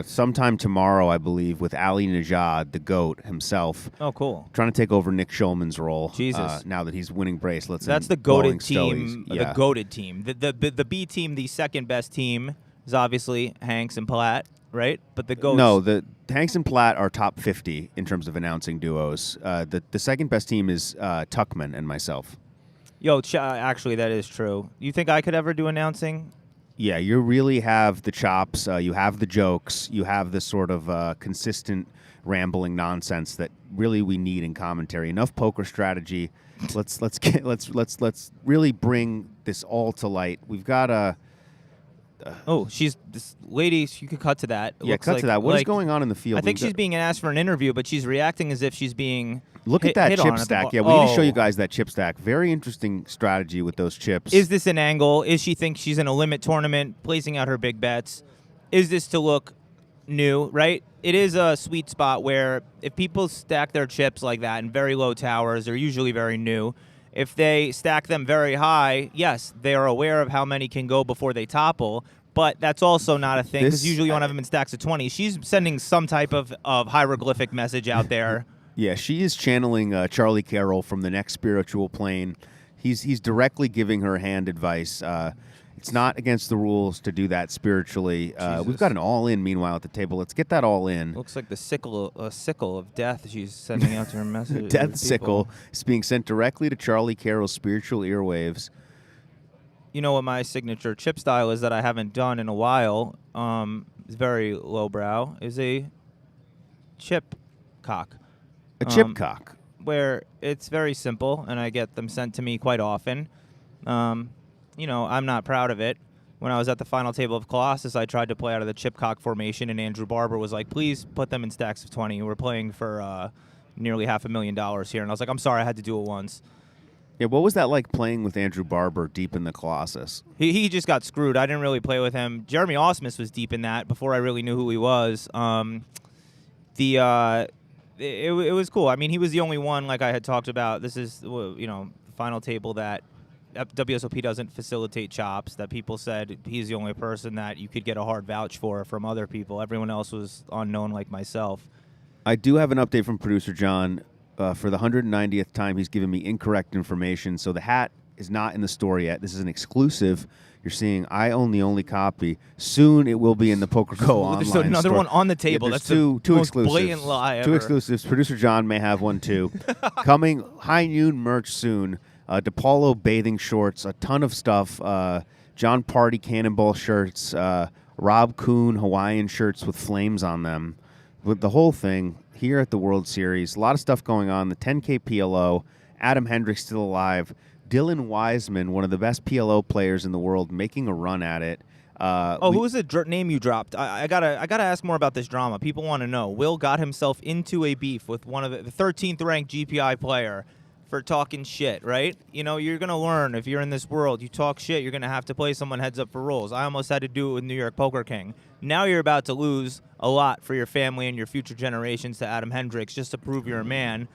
sometime tomorrow, I believe, with Ali Najad, the GOAT himself. Oh, cool. Trying to take over Nick Schulman's role. Jesus. Now that he's winning bracelets. That's and the goated blowing team. stogies. Yeah. The goated team. The B team, the second best team, is obviously Hanks and Platt, right? But the goats. No, the Hanks and Platt are top 50 in terms of announcing duos. The second best team is Tuckman and myself. Yo, actually, that is true. You think I could ever do announcing? Yeah, you really have the chops. You have the jokes. You have the sort of consistent rambling nonsense that really we need in commentary. Enough poker strategy. Let's really bring this all to light. We've got a. She's this lady. You could cut to that. Yeah, cut to that. What is going on in the field? I think she's being asked for an interview, but she's reacting as if she's being. Look at that hit chip on stack. Yeah, we need to show you guys that chip stack. Very interesting strategy with those chips. Is this an angle? Is she think she's in a limit tournament, placing out her big bets? Is this to look new, right? It is a sweet spot where if people stack their chips like that in very low towers, they're usually very new. If they stack them very high, yes, they are aware of how many can go before they topple, but that's also not a thing because usually you want to have them in stacks of 20. She's sending some type of hieroglyphic message out there. Yeah, she is channeling Charlie Carroll from the next spiritual plane. He's directly giving her hand advice. It's not against the rules to do that spiritually. We've got an all-in, meanwhile, at the table. Let's get that all in. Looks like the sickle of death she's sending out to her message. Death sickle is being sent directly to Charlie Carroll's spiritual earwaves. You know what my signature chip style is that I haven't done in a while? It's very lowbrow. Is a chip cock. A chip cock. Where it's very simple, and I get them sent to me quite often. I'm not proud of it. When I was at the final table of Colossus, I tried to play out of the chip cock formation, and Andrew Barber was like, please put them in stacks of 20. We're playing for nearly $500,000 here. And I was like, I'm sorry, I had to do it once. Yeah, what was that like playing with Andrew Barber deep in the Colossus? He just got screwed. I didn't really play with him. Jeremy Osmus was deep in that before I really knew who he was. It was cool. I mean, he was the only one, like I had talked about. This is, the final table that WSOP doesn't facilitate chops, that people said he's the only person that you could get a hard vouch for from other people. Everyone else was unknown like myself. I do have an update from producer John. For the 190th time, he's given me incorrect information. So the hat is not in the store yet. This is an exclusive. You're seeing I own the only copy. Soon it will be in the PokerGo online There's another store. one on the table. There's That's two the most exclusives. blatant lie Two ever. exclusives. Producer John may have one too. Coming high noon merch soon. DePaulo bathing shorts, a ton of stuff. John Party Cannonball shirts. Rob Kuhn Hawaiian shirts with flames on them. With the whole thing here at the World Series. A lot of stuff going on. The 10K PLO. Adam Hendricks still alive. Dylan Wiseman, one of the best PLO players in the world, making a run at it. Who was the name you dropped? I gotta ask more about this drama. People want to know. Will got himself into a beef with one of the 13th ranked GPI player for talking shit, right? You know, you're gonna learn if you're in this world. You talk shit, you're gonna have to play someone heads up for rolls. I almost had to do it with New York Poker King. Now you're about to lose a lot for your family and your future generations to Adam Hendricks just to prove you're a man.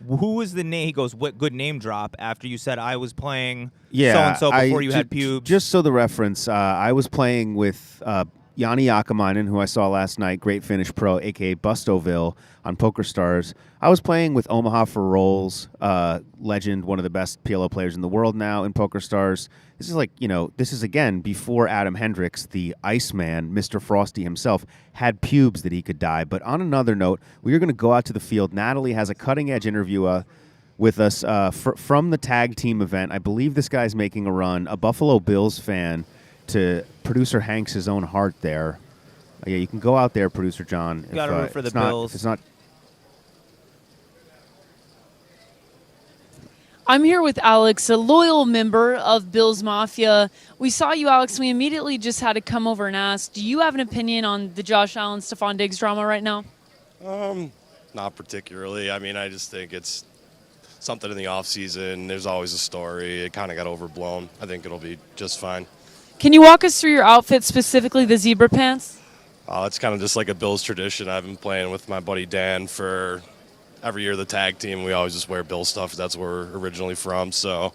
Who was the name? He goes, what good name drop after you said I was playing so-and-so before you had pubes? Just so the reference, I was playing with Yanni Yakamainen, who I saw last night, great Finnish pro, a.k.a. Bustoville on PokerStars. I was playing with Omaha for Rolls, legend, one of the best PLO players in the world now in PokerStars. This is this is, again, before Adam Hendricks, the Iceman, Mr. Frosty himself, had pubes that he could dye. But on another note, we are going to go out to the field. Natalie has a cutting-edge interview with us from the tag team event. I believe this guy's making a run, a Buffalo Bills fan, to producer Hanks' own heart there. Yeah, you can go out there, producer John. Got to root for the Bills. It's not. I'm here with Alex, a loyal member of Bills Mafia. We saw you, Alex. We immediately just had to come over and ask, do you have an opinion on the Josh Allen, Stephon Diggs drama right now? Not particularly. I mean, I just think it's something in the offseason. There's always a story. It kind of got overblown. I think it'll be just fine. Can you walk us through your outfit, specifically the zebra pants? It's kind of just like a Bills tradition. I've been playing with my buddy Dan for every year the tag team. We always just wear Bills stuff. That's where we're originally from. So,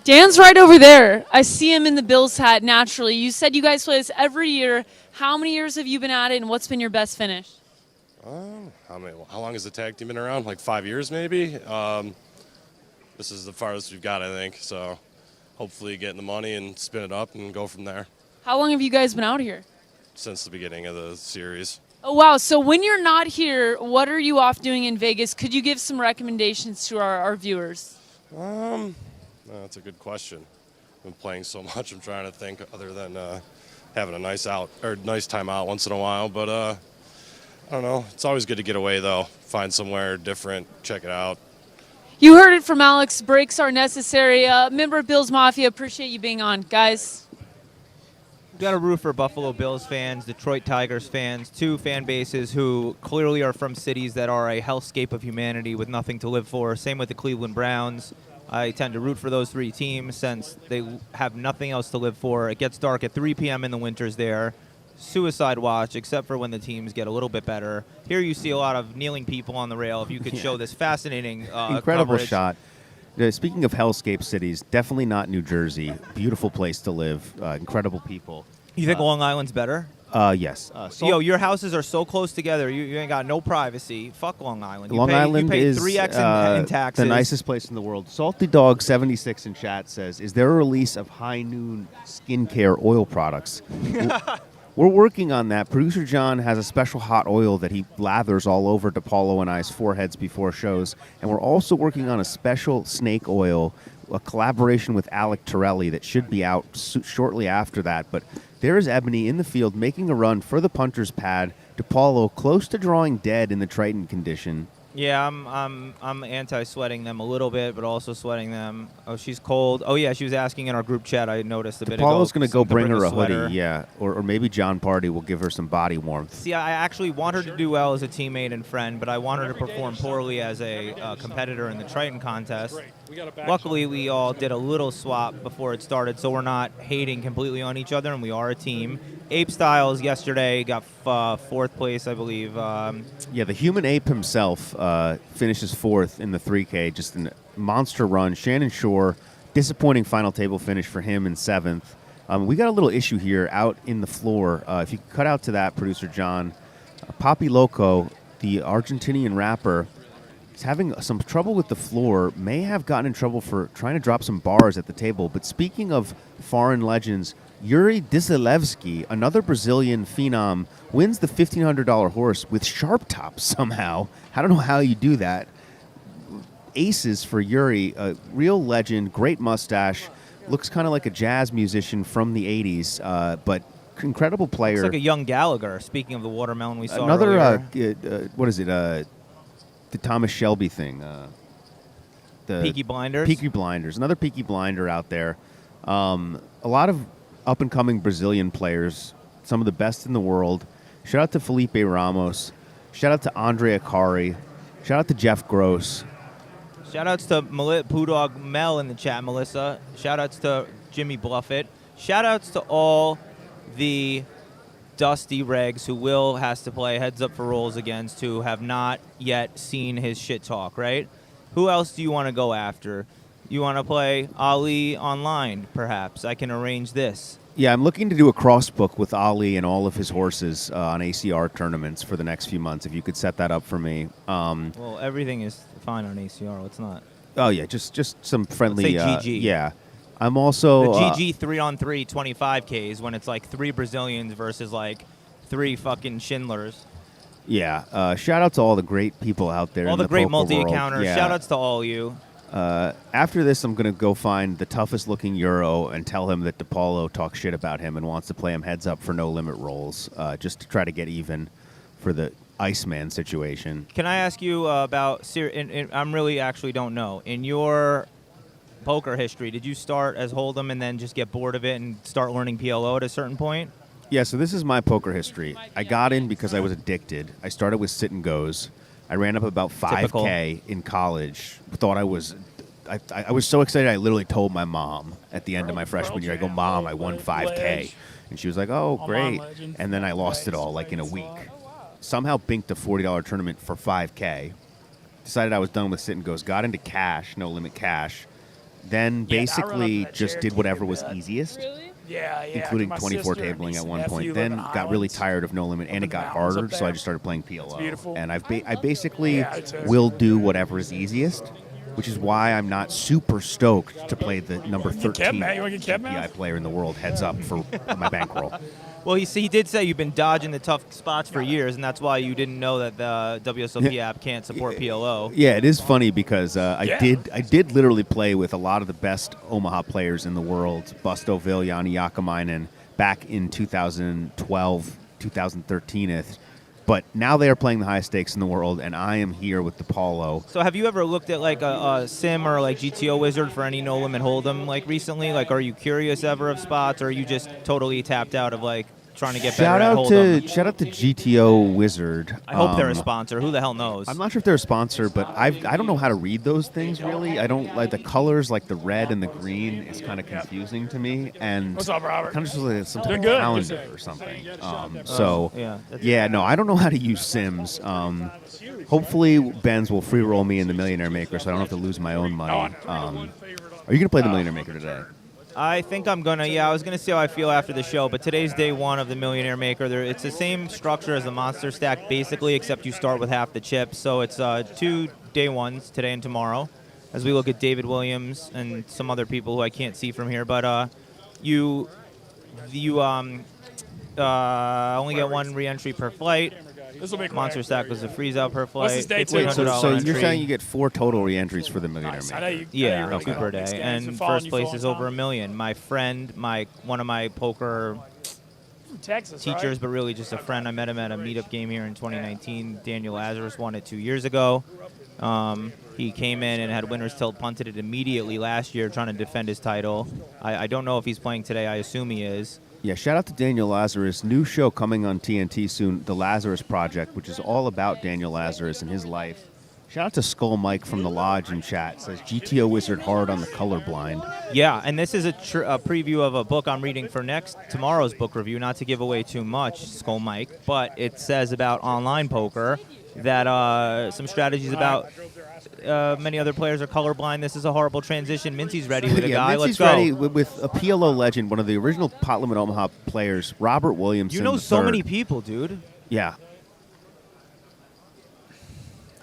Dan's right over there. I see him in the Bills hat naturally. You said you guys play this every year. How many years have you been at it, and what's been your best finish? how long has the tag team been around? Like 5 years, maybe. This is the farthest we've got, I think. So, hopefully, getting the money and spin it up and go from there. How long have you guys been out here? Since the beginning of the series. Oh, wow. So when you're not here, what are you off doing in Vegas? Could you give some recommendations to our viewers? That's a good question. I've been playing so much, I'm trying to think other than having a nice time out once in a while. But I don't know. It's always good to get away, though. Find somewhere different, check it out. You heard it from Alex. Breaks are necessary. Member of Bills Mafia, appreciate you being on. Guys. We've got to root for Buffalo Bills fans, Detroit Tigers fans, two fan bases who clearly are from cities that are a hellscape of humanity with nothing to live for. Same with the Cleveland Browns. I tend to root for those three teams since they have nothing else to live for. It gets dark at 3 p.m. in the winters there. Suicide watch, except for when the teams get a little bit better. Here you see a lot of kneeling people on the rail. If you could show this fascinating incredible coverage. shot. Speaking of hellscape cities, definitely not New Jersey. Beautiful place to live. Incredible people. You think Long Island's better? Yes. Your houses are so close together. You ain't got no privacy. Fuck Long Island. Long Island you pay is 3x in taxes. the nicest place in the world. Salty Dog 76 in chat says, "Is there a release of High Noon skincare oil products?" We're working on that. Producer John has a special hot oil that he lathers all over DePaulo and I's foreheads before shows. And we're also working on a special snake oil, a collaboration with Alec Torelli that should be out shortly after that. But there is Ebony in the field making a run for the punter's pad. DePaulo close to drawing dead in the Triton condition. Yeah, I'm anti-sweating them a little bit, but also sweating them. Oh, she's cold. Oh, yeah, she was asking in our group chat. I noticed a bit ago. Paulo's going to go bring her a sweater. hoodie, yeah. Or maybe John Party will give her some body warmth. See, I actually want her to do well as a teammate and friend, but I want her to perform poorly as a competitor in the Triton contest. Luckily, we all did a little swap before it started, so we're not hating completely on each other, and we are a team. Ape Styles yesterday got fourth place, I believe. Yeah, the human ape himself finishes fourth in the 3K, just a monster run. Shannon Shore, disappointing final table finish for him in seventh. We got a little issue here out in the floor. If you cut out to that, producer John, Papi Loco, the Argentinian rapper, He's having some trouble with the floor, may have gotten in trouble for trying to drop some bars at the table. But speaking of foreign legends, Yuri Disilevsky, another Brazilian phenom, wins the $1,500 horse with sharp tops somehow. I don't know how you do that. Aces for Yuri, a real legend, great mustache, looks kind of like a jazz musician from the 80s, but incredible player. Looks like a young Gallagher, speaking of the watermelon we saw Another, earlier. what is it, the Thomas Shelby thing. The Peaky Blinders? Peaky Blinders. Another Peaky Blinder out there. A lot of up-and-coming Brazilian players, some of the best in the world. Shout out to Felipe Ramos. Shout out to Andre Akari. Shout out to Jeff Gross. Shout-outs to Pudog Mel in the chat, Melissa. Shout-outs to Jimmy Bluffett. Shout-outs to all the Dusty Regs who Will has to play heads-up for rolls against who have not yet seen his shit talk, right? Who else do you want to go after? You want to play Ali online, perhaps? I can arrange this. Yeah, I'm looking to do a crossbook with Ali and all of his horses on ACR tournaments for the next few months. If you could set that up for me. Well, everything is fine on ACR. Let's not. Oh yeah, just some friendly. Let's say GG. Yeah, I'm also the GG 3-on-3 25Ks when it's like 3 Brazilians versus like 3 fucking Schindlers. Yeah, shout out to all the great people out there. All in the great poker multi-accounters. world. Yeah. Shout outs to all you. After this, I'm going to go find the toughest looking Euro and tell him that DePaulo talks shit about him and wants to play him heads up for no limit rolls, just to try to get even for the Iceman situation. Can I ask you about? I'm really actually don't know. In your poker history, did you start as Hold'em and then just get bored of it and start learning PLO at a certain point? Yeah, so this is my poker history. I got in because I was addicted. I started with sit and goes. I ran up about 5K in college. Thought I was so excited I literally told my mom at the end of my freshman year. I go, Mom, I won 5K. And she was like, oh, great. And then I lost it all like in a week. Somehow binked a $40 tournament for 5K. Decided I was done with sit and goes. Got into cash, no limit cash. Then basically just did whatever was easiest. Yeah, including 24 tabling at one point. Then got really tired of no limit, and it got harder, so I just started playing PLO. And I basically will do whatever is easiest, which is why I'm not super stoked to play the number 13 GPI player in the world heads up for my bankroll. Well, he did say you've been dodging the tough spots for years, and that's why you didn't know that the WSOP app can't support PLO. Yeah, it is funny because I did literally play with a lot of the best Omaha players in the world, Bustoville, Yanni Yakamainen, back in 2012, 2013. But now they are playing the highest stakes in the world, and I am here with DePaulo. So have you ever looked at like a sim or like GTO Wizard for any no limit hold'em like recently? Like, are you curious ever of spots, or are you just totally tapped out of like trying to get better at hold'em? Shout out to GTO Wizard. I hope they're a sponsor. Who the hell knows? I'm not sure if they're a sponsor, but I don't know how to read those things really. I don't like the colors, like the red and the green is kind of confusing to me. And what's up, Robert? Kind of just like some type of calendar or something. No, I don't know how to use Sims. Hopefully, Benz will free roll me in the Millionaire Maker, so I don't have to lose my own money. Are you going to play the Millionaire Maker today? I think I'm going to. Yeah, I was going to see how I feel after the show, but today's day one of the Millionaire Maker. It's the same structure as the Monster Stack, basically, except you start with half the chips. So it's 2 day ones, today and tomorrow, as we look at David Williams and some other people who I can't see from here. But you only get 1 re-entry per flight. Monster Stack was a freeze-out per flight. What's this day two? So you're saying you get 4 total re-entries for the Millionaire Maker? Yeah, 2 per day. And first place is over $1 million. My friend, one of my poker teachers, but really just a friend, I met him at a meetup game here in 2019. Daniel Lazarus won it 2 years ago. He came in and had winner's tilt, punted it immediately last year trying to defend his title. I don't know if he's playing today. I assume he is. Yeah, shout out to Daniel Lazarus. New show coming on TNT soon, The Lazarus Project, which is all about Daniel Lazarus and his life. Shout out to Skull Mike from the Lodge in chat. Says GTO Wizard hard on the colorblind. Yeah, and this is a preview of a book I'm reading for tomorrow's book review. Not to give away too much, Skull Mike, but it says about online poker that some strategies about many other players are colorblind. This is a horrible transition. Mintzy's ready with a guy. Let's go. Ready with a PLO legend, one of the original Pot Limit Omaha players, Robert Williamson. You know so many people, dude. Yeah.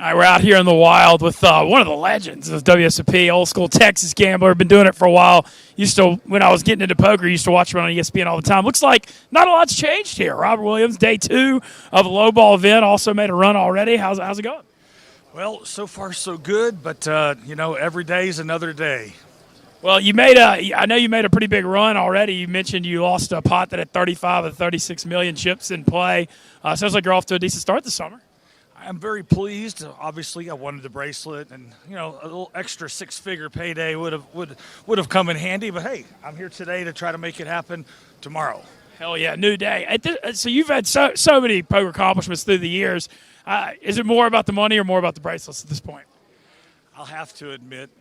All right, we're out here in the wild with one of the legends of WSOP, old school Texas gambler. Been doing it for a while. Used to, when I was getting into poker, used to watch him on ESPN all the time. Looks like not a lot's changed here. Robert Williams, day 2 of a low ball event, also made a run already. How's it going? Well, so far so good, but every day is another day. Well, I know you made a pretty big run already. You mentioned you lost a pot that had 35 of 36 million chips in play. Sounds like you're off to a decent start this summer. I'm very pleased. Obviously, I wanted the bracelet, and a little extra 6-figure payday would have come in handy. But hey, I'm here today to try to make it happen tomorrow. Hell yeah, new day. So you've had so many poker accomplishments through the years. Is it more about the money or more about the bracelets at this point? I'll have to admit,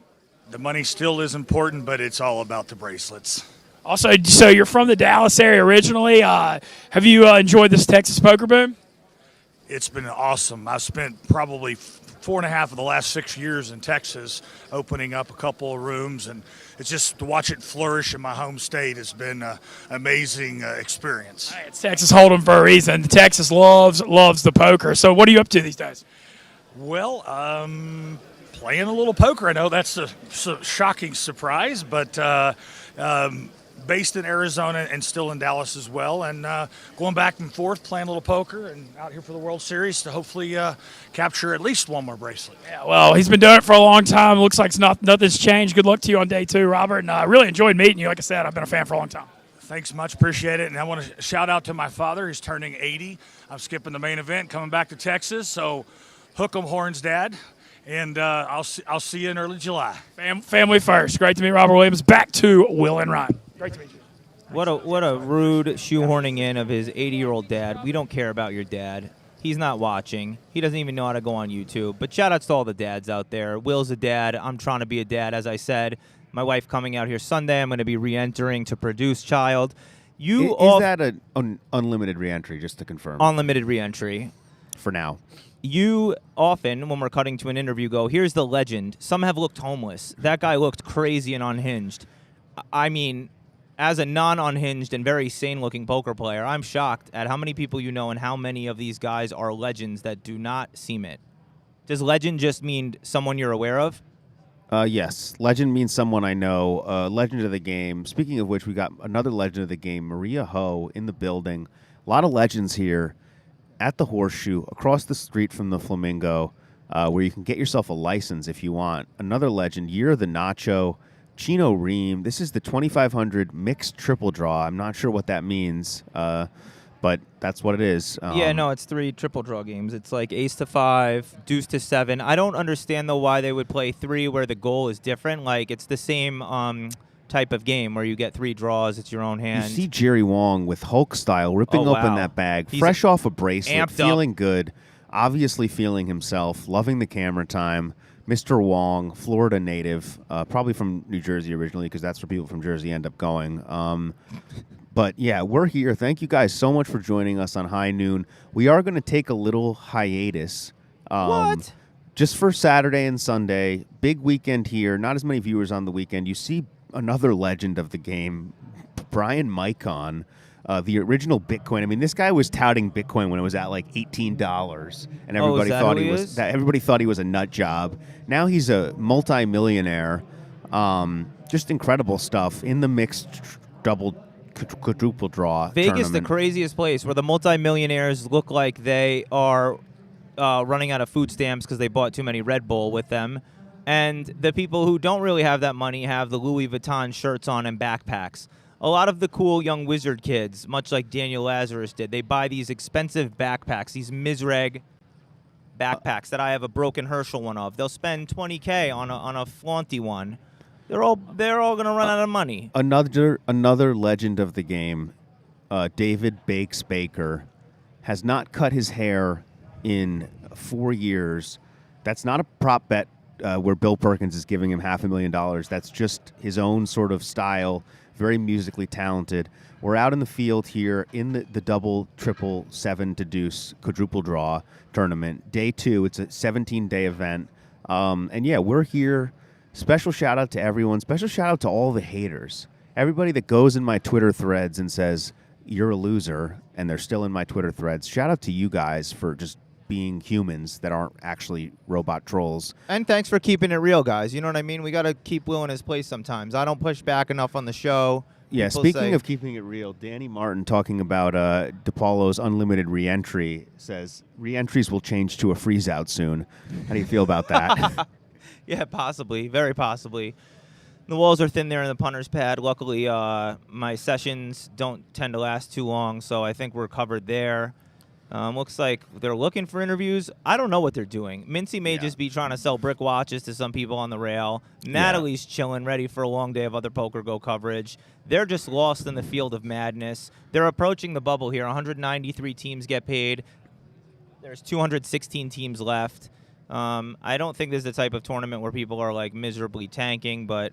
the money still is important, but it's all about the bracelets. Also, so you're from the Dallas area originally. Have you enjoyed this Texas poker boom? It's been awesome. I've spent probably 4.5 of the last 6 years in Texas opening up a couple of rooms, and it's just to watch it flourish in my home state has been an amazing experience. Hey, it's Texas Hold'em for a reason. Texas loves the poker. So what are you up to these days? Well, playing a little poker. I know that's a shocking surprise, but based in Arizona and still in Dallas as well, and going back and forth, playing a little poker, and out here for the World Series to hopefully capture at least one more bracelet. Yeah, well, he's been doing it for a long time. Looks like nothing's changed. Good luck to you on day 2, Robert, and I really enjoyed meeting you. Like I said, I've been a fan for a long time. Thanks much, appreciate it, and I want to shout out to my father. He's turning 80. I'm skipping the main event, coming back to Texas, so hook 'em horns, Dad. And I'll see you in early July. Family first. Great to meet Robert Williams. Back to Will and Ryan. Great to meet you. What a rude shoehorning in of his 80-year-old dad. We don't care about your dad. He's not watching. He doesn't even know how to go on YouTube. But shout-outs to all the dads out there. Will's a dad. I'm trying to be a dad, as I said. My wife coming out here Sunday. I'm going to be re-entering to produce child. Is that an unlimited re-entry, just to confirm? Unlimited re-entry. For now. You often, when we're cutting to an interview, go, here's the legend. Some have looked homeless. That guy looked crazy and unhinged. I mean, as a non-unhinged and very sane-looking poker player, I'm shocked at how many people you know and how many of these guys are legends that do not seem it. Does legend just mean someone you're aware of? Yes. Legend means someone I know. Legend of the game. Speaking of which, we got another legend of the game, Maria Ho, in the building. A lot of legends here at the Horseshoe, across the street from the Flamingo, where you can get yourself a license if you want. Another legend, Year of the Nacho, Chino Ream. This is the 2500 mixed triple draw. I'm not sure what that means, but that's what it is. Yeah, no, it's 3 triple draw games. It's like ace to 5, deuce to 7. I don't understand, though, why they would play 3 where the goal is different. Like, it's the same type of game where you get 3 draws, it's your own hand. You see Jerry Wong with Hulk style ripping open that bag, fresh off a bracelet, feeling good, obviously feeling himself, loving the camera time. Mr. Wong, Florida native, probably from New Jersey originally, because that's where people from Jersey end up going. But yeah, we're here. Thank you guys so much for joining us on High Noon. We are going to take a little hiatus. What? Just for Saturday and Sunday. Big weekend here. Not as many viewers on the weekend. You see another legend of the game, Brian Micon, the original Bitcoin. I mean, this guy was touting Bitcoin when it was at like $18, and everybody thought he was a nut job. Now he's a multi-millionaire. Just incredible stuff in the mixed quadruple draw. Vegas, tournament. the craziest place where the multimillionaires look like they are running out of food stamps because they bought too many Red Bull with them. And the people who don't really have that money have the Louis Vuitton shirts on and backpacks. A lot of the cool young wizard kids, much like Daniel Lazarus did, they buy these expensive backpacks, these Misreg backpacks that I have a broken Herschel one of. They'll spend $20K on a flaunty one. They're all going to run out of money. Another legend of the game, David Bakes Baker, has not cut his hair in 4 years. That's not a prop bet. Where Bill Perkins is giving him $500,000. That's just his own sort of style, very musically talented. We're out in the field here in the double, triple, 7 to deuce quadruple draw tournament. Day 2, it's a 17-day event. And yeah, we're here. Special shout out to everyone. Special shout out to all the haters. Everybody that goes in my Twitter threads and says, you're a loser, and they're still in my Twitter threads. Shout out to you guys for just being humans that aren't actually robot trolls. And thanks for keeping it real, guys. You know what I mean? We got to keep Will in his place sometimes. I don't push back enough on the show. Yeah, People speaking say- of keeping it real, Danny Martin talking about DePaulo's unlimited re-entry says re-entries will change to a freeze-out soon. How do you feel about that? Yeah, possibly. Very possibly. The walls are thin there in the punter's pad. Luckily, my sessions don't tend to last too long, so I think we're covered there. Looks like they're looking for interviews. I don't know what they're doing. Mintzy may just be trying to sell brick watches to some people on the rail. Natalie's chilling, ready for a long day of other PokerGo coverage. They're just lost in the field of madness. They're approaching the bubble here. 193 teams get paid. There's 216 teams left. I don't think this is the type of tournament where people are like miserably tanking, but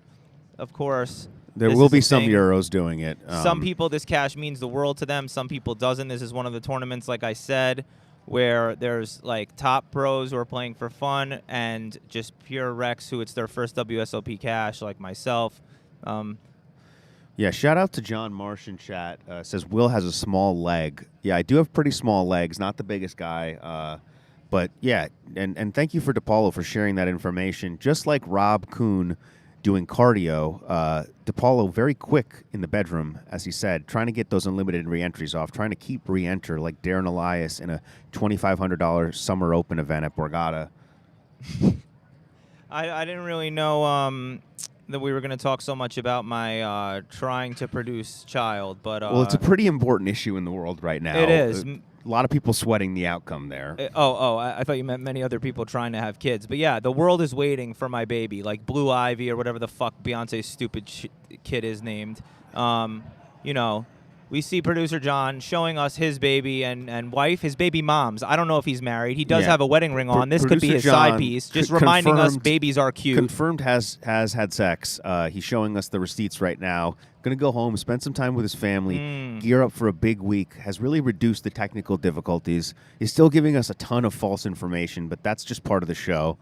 of course, There this will is be a some thing. Euros doing it. Some people, this cash means the world to them. Some people doesn't. This is one of the tournaments, like I said, where there's like top pros who are playing for fun and just pure wrecks who it's their first WSOP cash, like myself. Yeah, shout out to John Marsh in chat. Says Will has a small leg. Yeah, I do have pretty small legs, not the biggest guy. But yeah, and thank you for DePaulo for sharing that information. Just like Rob Kuhn doing cardio, DePaulo very quick in the bedroom, as he said, trying to get those unlimited re-entries off, trying to keep re-enter like Darren Elias in a $2,500 Summer Open event at Borgata. I didn't really know that we were going to talk so much about my trying to produce child, but Well, it's a pretty important issue in the world right now. It is. A lot of people sweating the outcome there. I thought you meant many other people trying to have kids. But yeah, the world is waiting for my baby, like Blue Ivy or whatever the fuck Beyonce's stupid kid is named. You know, we see producer John showing us his baby and wife, his baby moms. I don't know if he's married. He does have a wedding ring on. This could be his side piece. Just reminding us babies are cute. Confirmed has had sex. He's showing us the receipts right now. Going to go home, spend some time with his family, gear up for a big week, has really reduced the technical difficulties. He's still giving us a ton of false information, but that's just part of the show.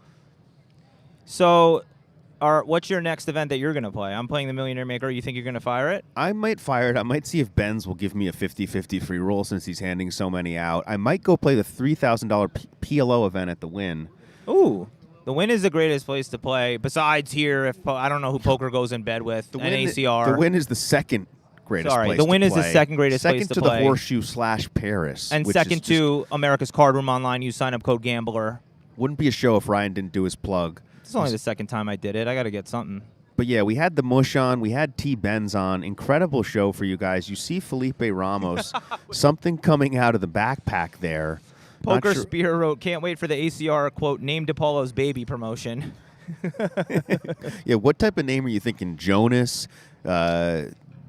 So, what's your next event that you're going to play? I'm playing the Millionaire Maker. You think you're going to fire it? I might fire it. I might see if Benz will give me a 50-50 free roll since he's handing so many out. I might go play the $3,000 PLO event at the Win. Ooh. The Win is the greatest place to play. Besides here, if I don't know who Poker goes in bed with, and ACR. The Win is the second greatest place to play. The Win is the second greatest place to play. Second to the Horseshoe / Paris. And second to America's Card Room Online. Use sign-up code GAMBLER. Wouldn't be a show if Ryan didn't do his plug. It's only the second time I did it. I got to get something. But yeah, we had the Mush on. We had T. Benz on. Incredible show for you guys. You see Felipe Ramos. Something coming out of the backpack there. Poker Spear wrote, can't wait for the ACR, quote, name DePaulo's baby promotion. Yeah, what type of name are you thinking? Jonas?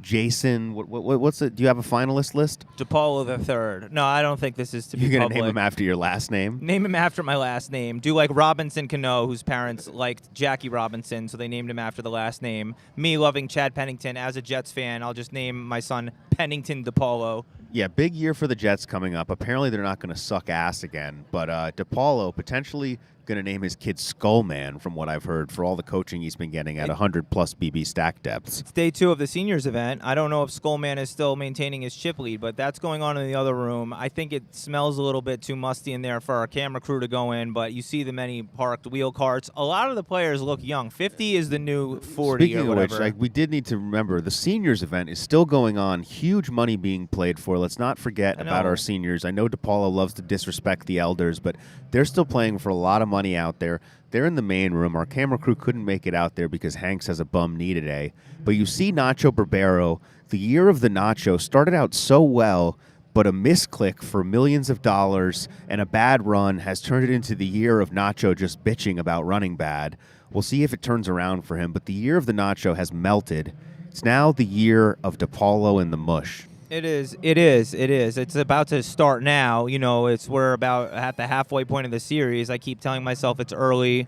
Jason? What's it? Do you have a finalist list? DePaulo the Third. No, I don't think this is to be You're public. going to name him after your last name? Name him after my last name. Do like Robinson Cano, whose parents liked Jackie Robinson, so they named him after the last name. Me loving Chad Pennington as a Jets fan, I'll just name my son Pennington DePaulo. Yeah, big year for the Jets coming up. Apparently they're not going to suck ass again, but DePaulo potentially going to name his kid Skullman, from what I've heard, for all the coaching he's been getting at 100-plus BB stack depths. It's day 2 of the seniors event. I don't know if Skullman is still maintaining his chip lead, but that's going on in the other room. I think it smells a little bit too musty in there for our camera crew to go in, but you see the many parked wheel carts. A lot of the players look young. 50 is the new 40 Speaking or whatever. of which, we did need to remember, the seniors event is still going on. Huge money being played for. Let's not forget about our seniors. I know DePaulo loves to disrespect the elders, but they're still playing for a lot of money out there. They're in the main room. Our camera crew couldn't make it out there because Hanks has a bum knee today. But you see Nacho Barbero. The year of the Nacho started out so well, but a misclick for millions of dollars and a bad run has turned it into the year of Nacho just bitching about running bad. We'll see if it turns around for him. But the year of the Nacho has melted. It's now the year of DePaulo and the Mush. It is. It's about to start now. You know, we're about at the halfway point of the series. I keep telling myself it's early,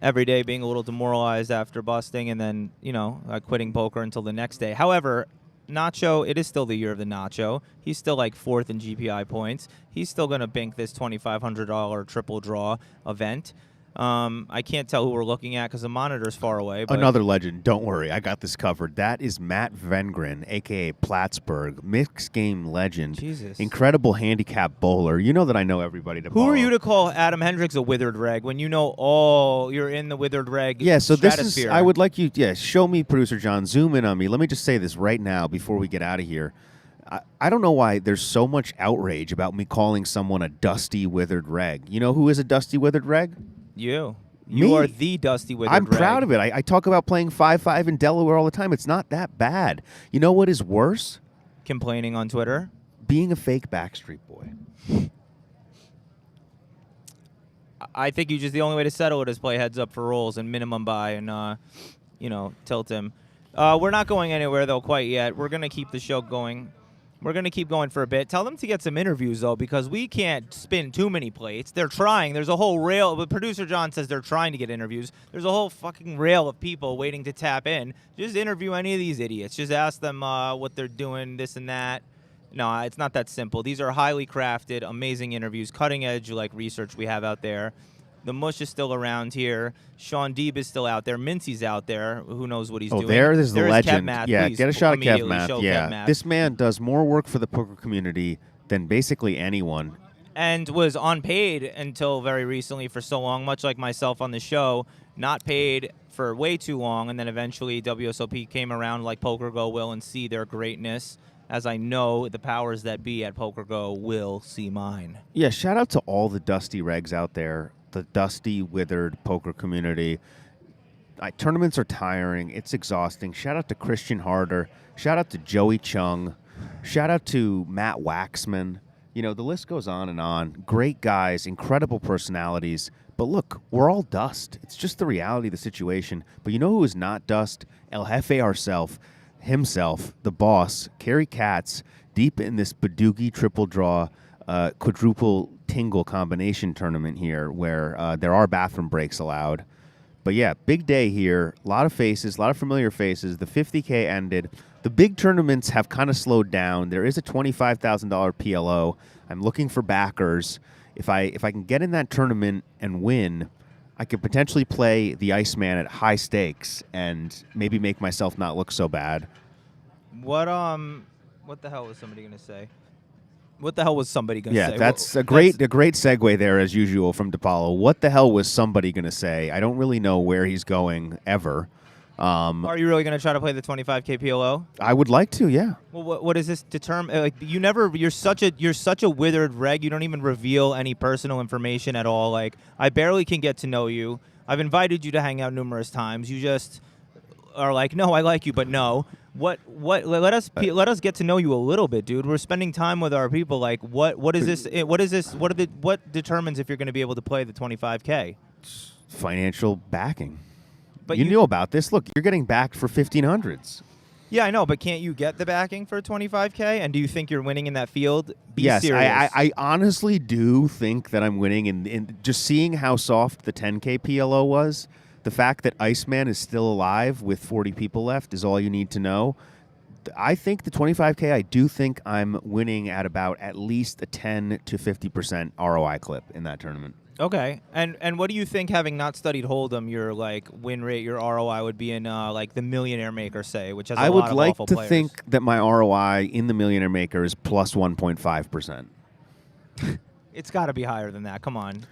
every day being a little demoralized after busting, and then, quitting poker until the next day. However, Nacho, it is still the year of the Nacho. He's still like 4th in GPI points. He's still going to bink this $2,500 triple draw event. I can't tell who we're looking at because the monitor's far away. But Another legend. Don't worry, I got this covered. That is Matt Vengren, a.k.a. Plattsburgh, mixed game legend. Jesus. Incredible handicap bowler. You know that I know everybody to Who follow. are you to call Adam Hendricks a withered reg when you know you're in the withered reg Yeah, so this is, stratosphere? I would like you, show me, Producer John, zoom in on me. Let me just say this right now before we get out of here. I don't know why there's so much outrage about me calling someone a dusty, withered reg. You know who is a dusty, withered reg? You Me. are the dusty withered I'm reg. proud of it. I talk about playing 5-5 in Delaware all the time. It's not that bad. You know what is worse? Complaining on Twitter? Being a fake Backstreet Boy. I think the only way to settle it is play heads up for rolls and minimum buy and, tilt him. We're not going anywhere, though, quite yet. We're going to keep the show going. We're going to keep going for a bit. Tell them to get some interviews, though, because we can't spin too many plates. They're trying. There's a whole rail. But Producer John says they're trying to get interviews. There's a whole fucking rail of people waiting to tap in. Just interview any of these idiots. Just ask them what they're doing, this and that. No, it's not that simple. These are highly crafted, amazing interviews, cutting-edge research we have out there. The Mush is still around here. Sean Deeb is still out there. Mintzy's out there. Who knows what he's doing? There's the legend. Kev Math. Yeah, Please get a shot of Kev immediately Math. show Yeah, Kev Math. this man does more work for the poker community than basically anyone. And was unpaid until very recently for so long, much like myself on the show, not paid for way too long, and then eventually WSOP came around like PokerGo will and see their greatness, as I know the powers that be at PokerGo will see mine. Yeah, shout out to all the dusty regs out there, the dusty, withered poker community. Tournaments are tiring. It's exhausting. Shout out to Christian Harder. Shout out to Joey Chung. Shout out to Matt Waxman. You know, the list goes on and on. Great guys, incredible personalities. But look, we're all dust. It's just the reality of the situation. But you know who is not dust? El Jefe himself, the boss, Kerry Katz, deep in this Badoogie triple draw, quadruple tingle combination tournament here where there are bathroom breaks allowed. But yeah, big day here. A lot of faces, a lot of familiar faces. The 50K ended. The big tournaments have kind of slowed down. There is a $25,000 PLO. I'm looking for backers. If I can get in that tournament and win, I could potentially play the Iceman at high stakes and maybe make myself not look so bad. What the hell was somebody gonna say? What the hell was somebody going to say? Yeah, that's a great segue there, as usual, from DePaulo. What the hell was somebody going to say? I don't really know where he's going ever. Are you really going to try to play the 25K PLO? I would like to, yeah. Well, what is this determine? Like, you're such a withered reg. You don't even reveal any personal information at all. Like, I barely can get to know you. I've invited you to hang out numerous times. You just are like, no, I like you, but no. What? Let us get to know you a little bit, dude. We're spending time with our people. Like, what is this? What is this? What determines if you're going to be able to play the 25K? Financial backing. But you knew about this. Look, you're getting backed for 1500s. Yeah, I know, but can't you get the backing for 25K? And do you think you're winning in that field? Be yes, serious. I honestly do think that I'm winning. And just seeing how soft the 10K PLO was, the fact that Iceman is still alive with 40 people left is all you need to know. I think the 25K, I do think I'm winning at about at least a 10 to 50% ROI clip in that tournament. Okay, and what do you think, having not studied Hold'em, your win rate, your ROI would be in the Millionaire Maker, say, which has a lot of awful players? I would like to think that my ROI in the Millionaire Maker is plus 1.5%. It's got to be higher than that. Come on.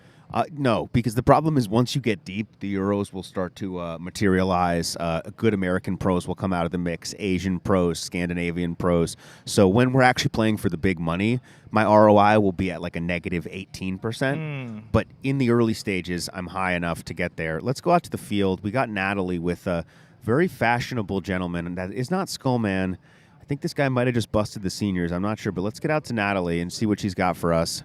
No, because the problem is once you get deep, the Euros will start to materialize. Good American pros will come out of the mix, Asian pros, Scandinavian pros. So when we're actually playing for the big money, my ROI will be at like a negative 18%. But in the early stages, I'm high enough to get there. Let's go out to the field. We got Natalie with a very fashionable gentleman, and that is not Skullman. I think this guy might have just busted the seniors. I'm not sure, but let's get out to Natalie and see what she's got for us.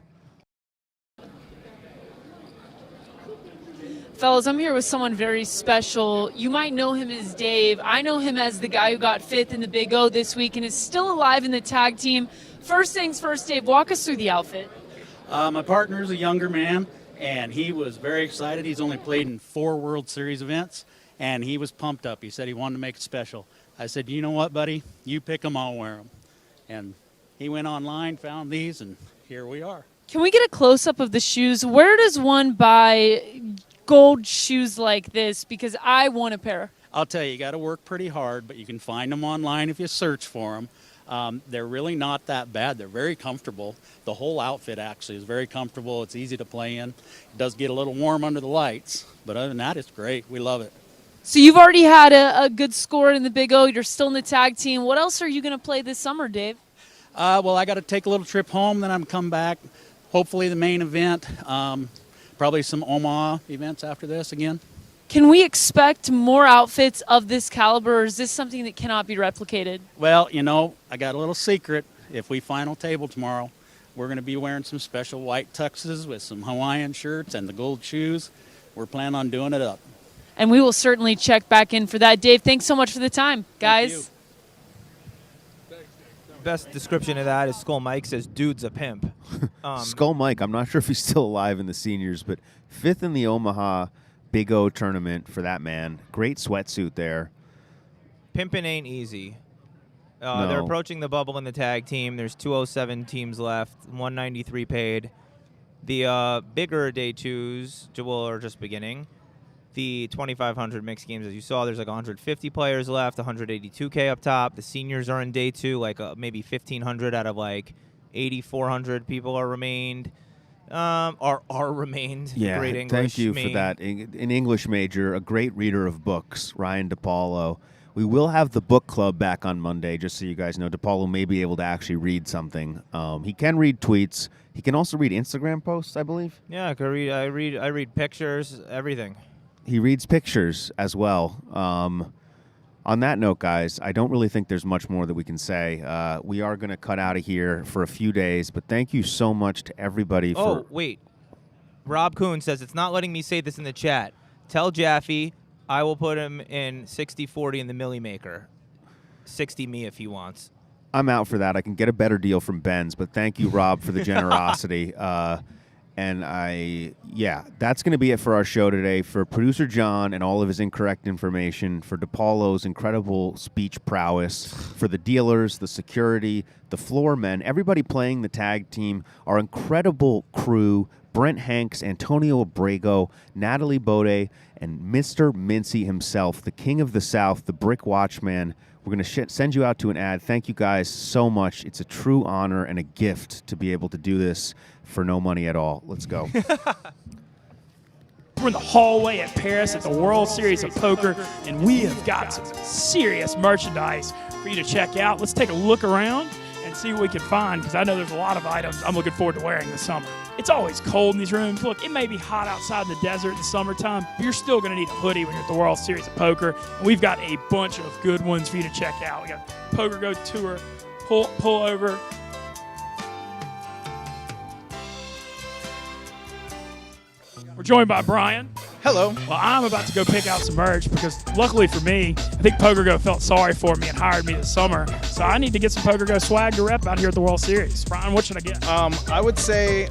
Fellas, I'm here with someone very special. You might know him as Dave. I know him as the guy who got 5th in the Big O this week and is still alive in the tag team. First things first, Dave, walk us through the outfit. My partner's a younger man, and he was very excited. He's only played in 4 World Series events, and he was pumped up. He said he wanted to make it special. I said, you know what, buddy? You pick them, I'll wear them. And he went online, found these, and here we are. Can we get a close-up of the shoes? Where does one buy gold shoes like this? Because I want a pair. I'll tell you, you got to work pretty hard, but you can find them online if you search for them. They're really not that bad. They're very comfortable. The whole outfit actually is very comfortable. It's easy to play in. It does get a little warm under the lights, but other than that, it's great. We love it. So you've already had a good score in the Big O. You're still in the tag team. What else are you going to play this summer, Dave? Well, I got to take a little trip home, then I'm come back. Hopefully the main event. Probably some Omaha events after this again. Can we expect more outfits of this caliber, or is this something that cannot be replicated? Well, you know, I got a little secret. If we final table tomorrow, we're going to be wearing some special white tuxes with some Hawaiian shirts and the gold shoes. We're planning on doing it up. And we will certainly check back in for that. Dave, thanks so much for the time, guys. Best description of that is Skull Mike says, "Dude's a pimp." Skull Mike, I'm not sure if he's still alive in the seniors, but 5th in the Omaha Big O tournament for that man. Great sweatsuit there. Pimping ain't easy. No. They're approaching the bubble in the tag team. There's 207 teams left, 193 paid. The bigger day twos are just beginning. The 2,500 mixed games, as you saw, there's like 150 players left, 182K up top. The seniors are in day 2, like maybe 1,500 out of like 8,400 people are remained. Are remained. Yeah, Great English. thank you for that. An English major, a great reader of books, Ryan DePaulo. We will have the book club back on Monday, just so you guys know. DePaulo may be able to actually read something. He can read tweets. He can also read Instagram posts, I believe. Yeah, I read pictures, everything. He reads pictures as well. On that note, guys, I don't really think there's much more that we can say. We are going to cut out of here for a few days, but thank you so much to everybody for... Oh, wait. Rob Kuhn says, it's not letting me say this in the chat. Tell Jaffe I will put him in 60-40 in the Millie Maker. 60 me if he wants. I'm out for that. I can get a better deal from Ben's, but thank you, Rob, for the generosity. And that's going to be it for our show today. For producer John and all of his incorrect information, for DePaulo's incredible speech prowess, for the dealers, the security, the floor men, everybody playing the tag team, our incredible crew, Brent Hanks, Antonio Abrego, Natalie Bode, and Mr. Mintzy himself, the king of the South, the Brick Watchman. We're going to send you out to an ad. Thank you guys so much. It's a true honor and a gift to be able to do this for no money at all. Let's go. We're in the hallway at Paris at the World Series of Poker, and we have got some serious merchandise for you to check out. Let's take a look around and see what we can find, because I know there's a lot of items I'm looking forward to wearing this summer. It's always cold in these rooms. Look, it may be hot outside in the desert in the summertime, but you're still going to need a hoodie when you're at the World Series of Poker, and we've got a bunch of good ones for you to check out. We got PokerGO Tour, pull over. We're joined by Brian. Hello. Well, I'm about to go pick out some merch because luckily for me, I think PokerGO felt sorry for me and hired me this summer. So I need to get some PokerGO swag to rep out here at the World Series. Brian, what should I get? I would say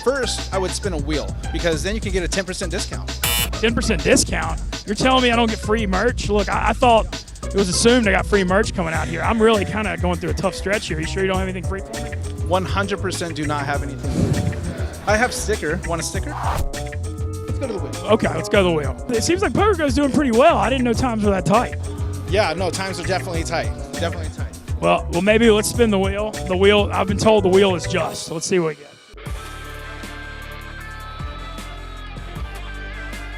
first I would spin a wheel because then you can get a 10% discount. 10% discount? You're telling me I don't get free merch? Look, I thought it was assumed I got free merch coming out here. I'm really kind of going through a tough stretch here. You sure you don't have anything free for me? 100% do not have anything. I have sticker. Want a sticker? Let's go to the wheel. Okay, let's go to the wheel. It seems like PokerGo's doing pretty well. I didn't know times were that tight. Yeah, no, times are definitely tight. Definitely tight. Well, maybe let's spin the wheel. The wheel, I've been told the wheel is just. So let's see what we get.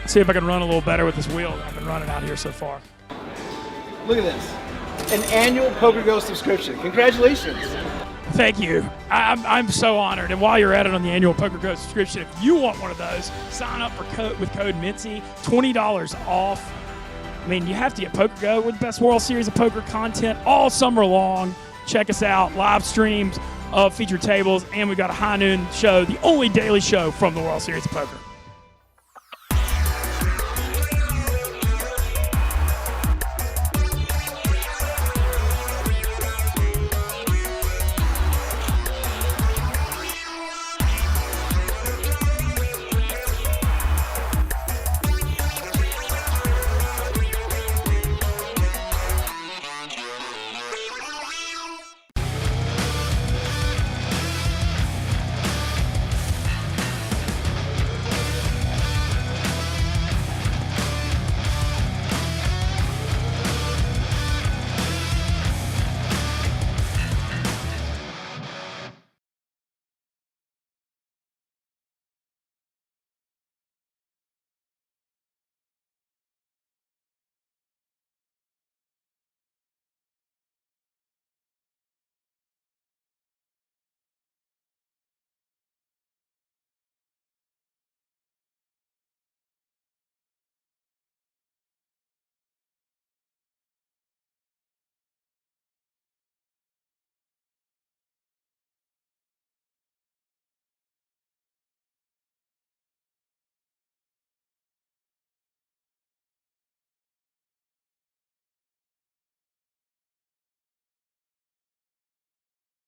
Let's see if I can run a little better with this wheel that I've been running out here so far. Look at this. An annual PokerGo subscription. Congratulations. Thank you. I'm so honored. And while you're at it on the annual PokerGo subscription, if you want one of those, sign up with code Mintzy, $20 off. I mean, you have to get PokerGo. We're the best World Series of Poker content all summer long. Check us out. Live streams of featured tables. And we've got a high noon show, the only daily show from the World Series of Poker.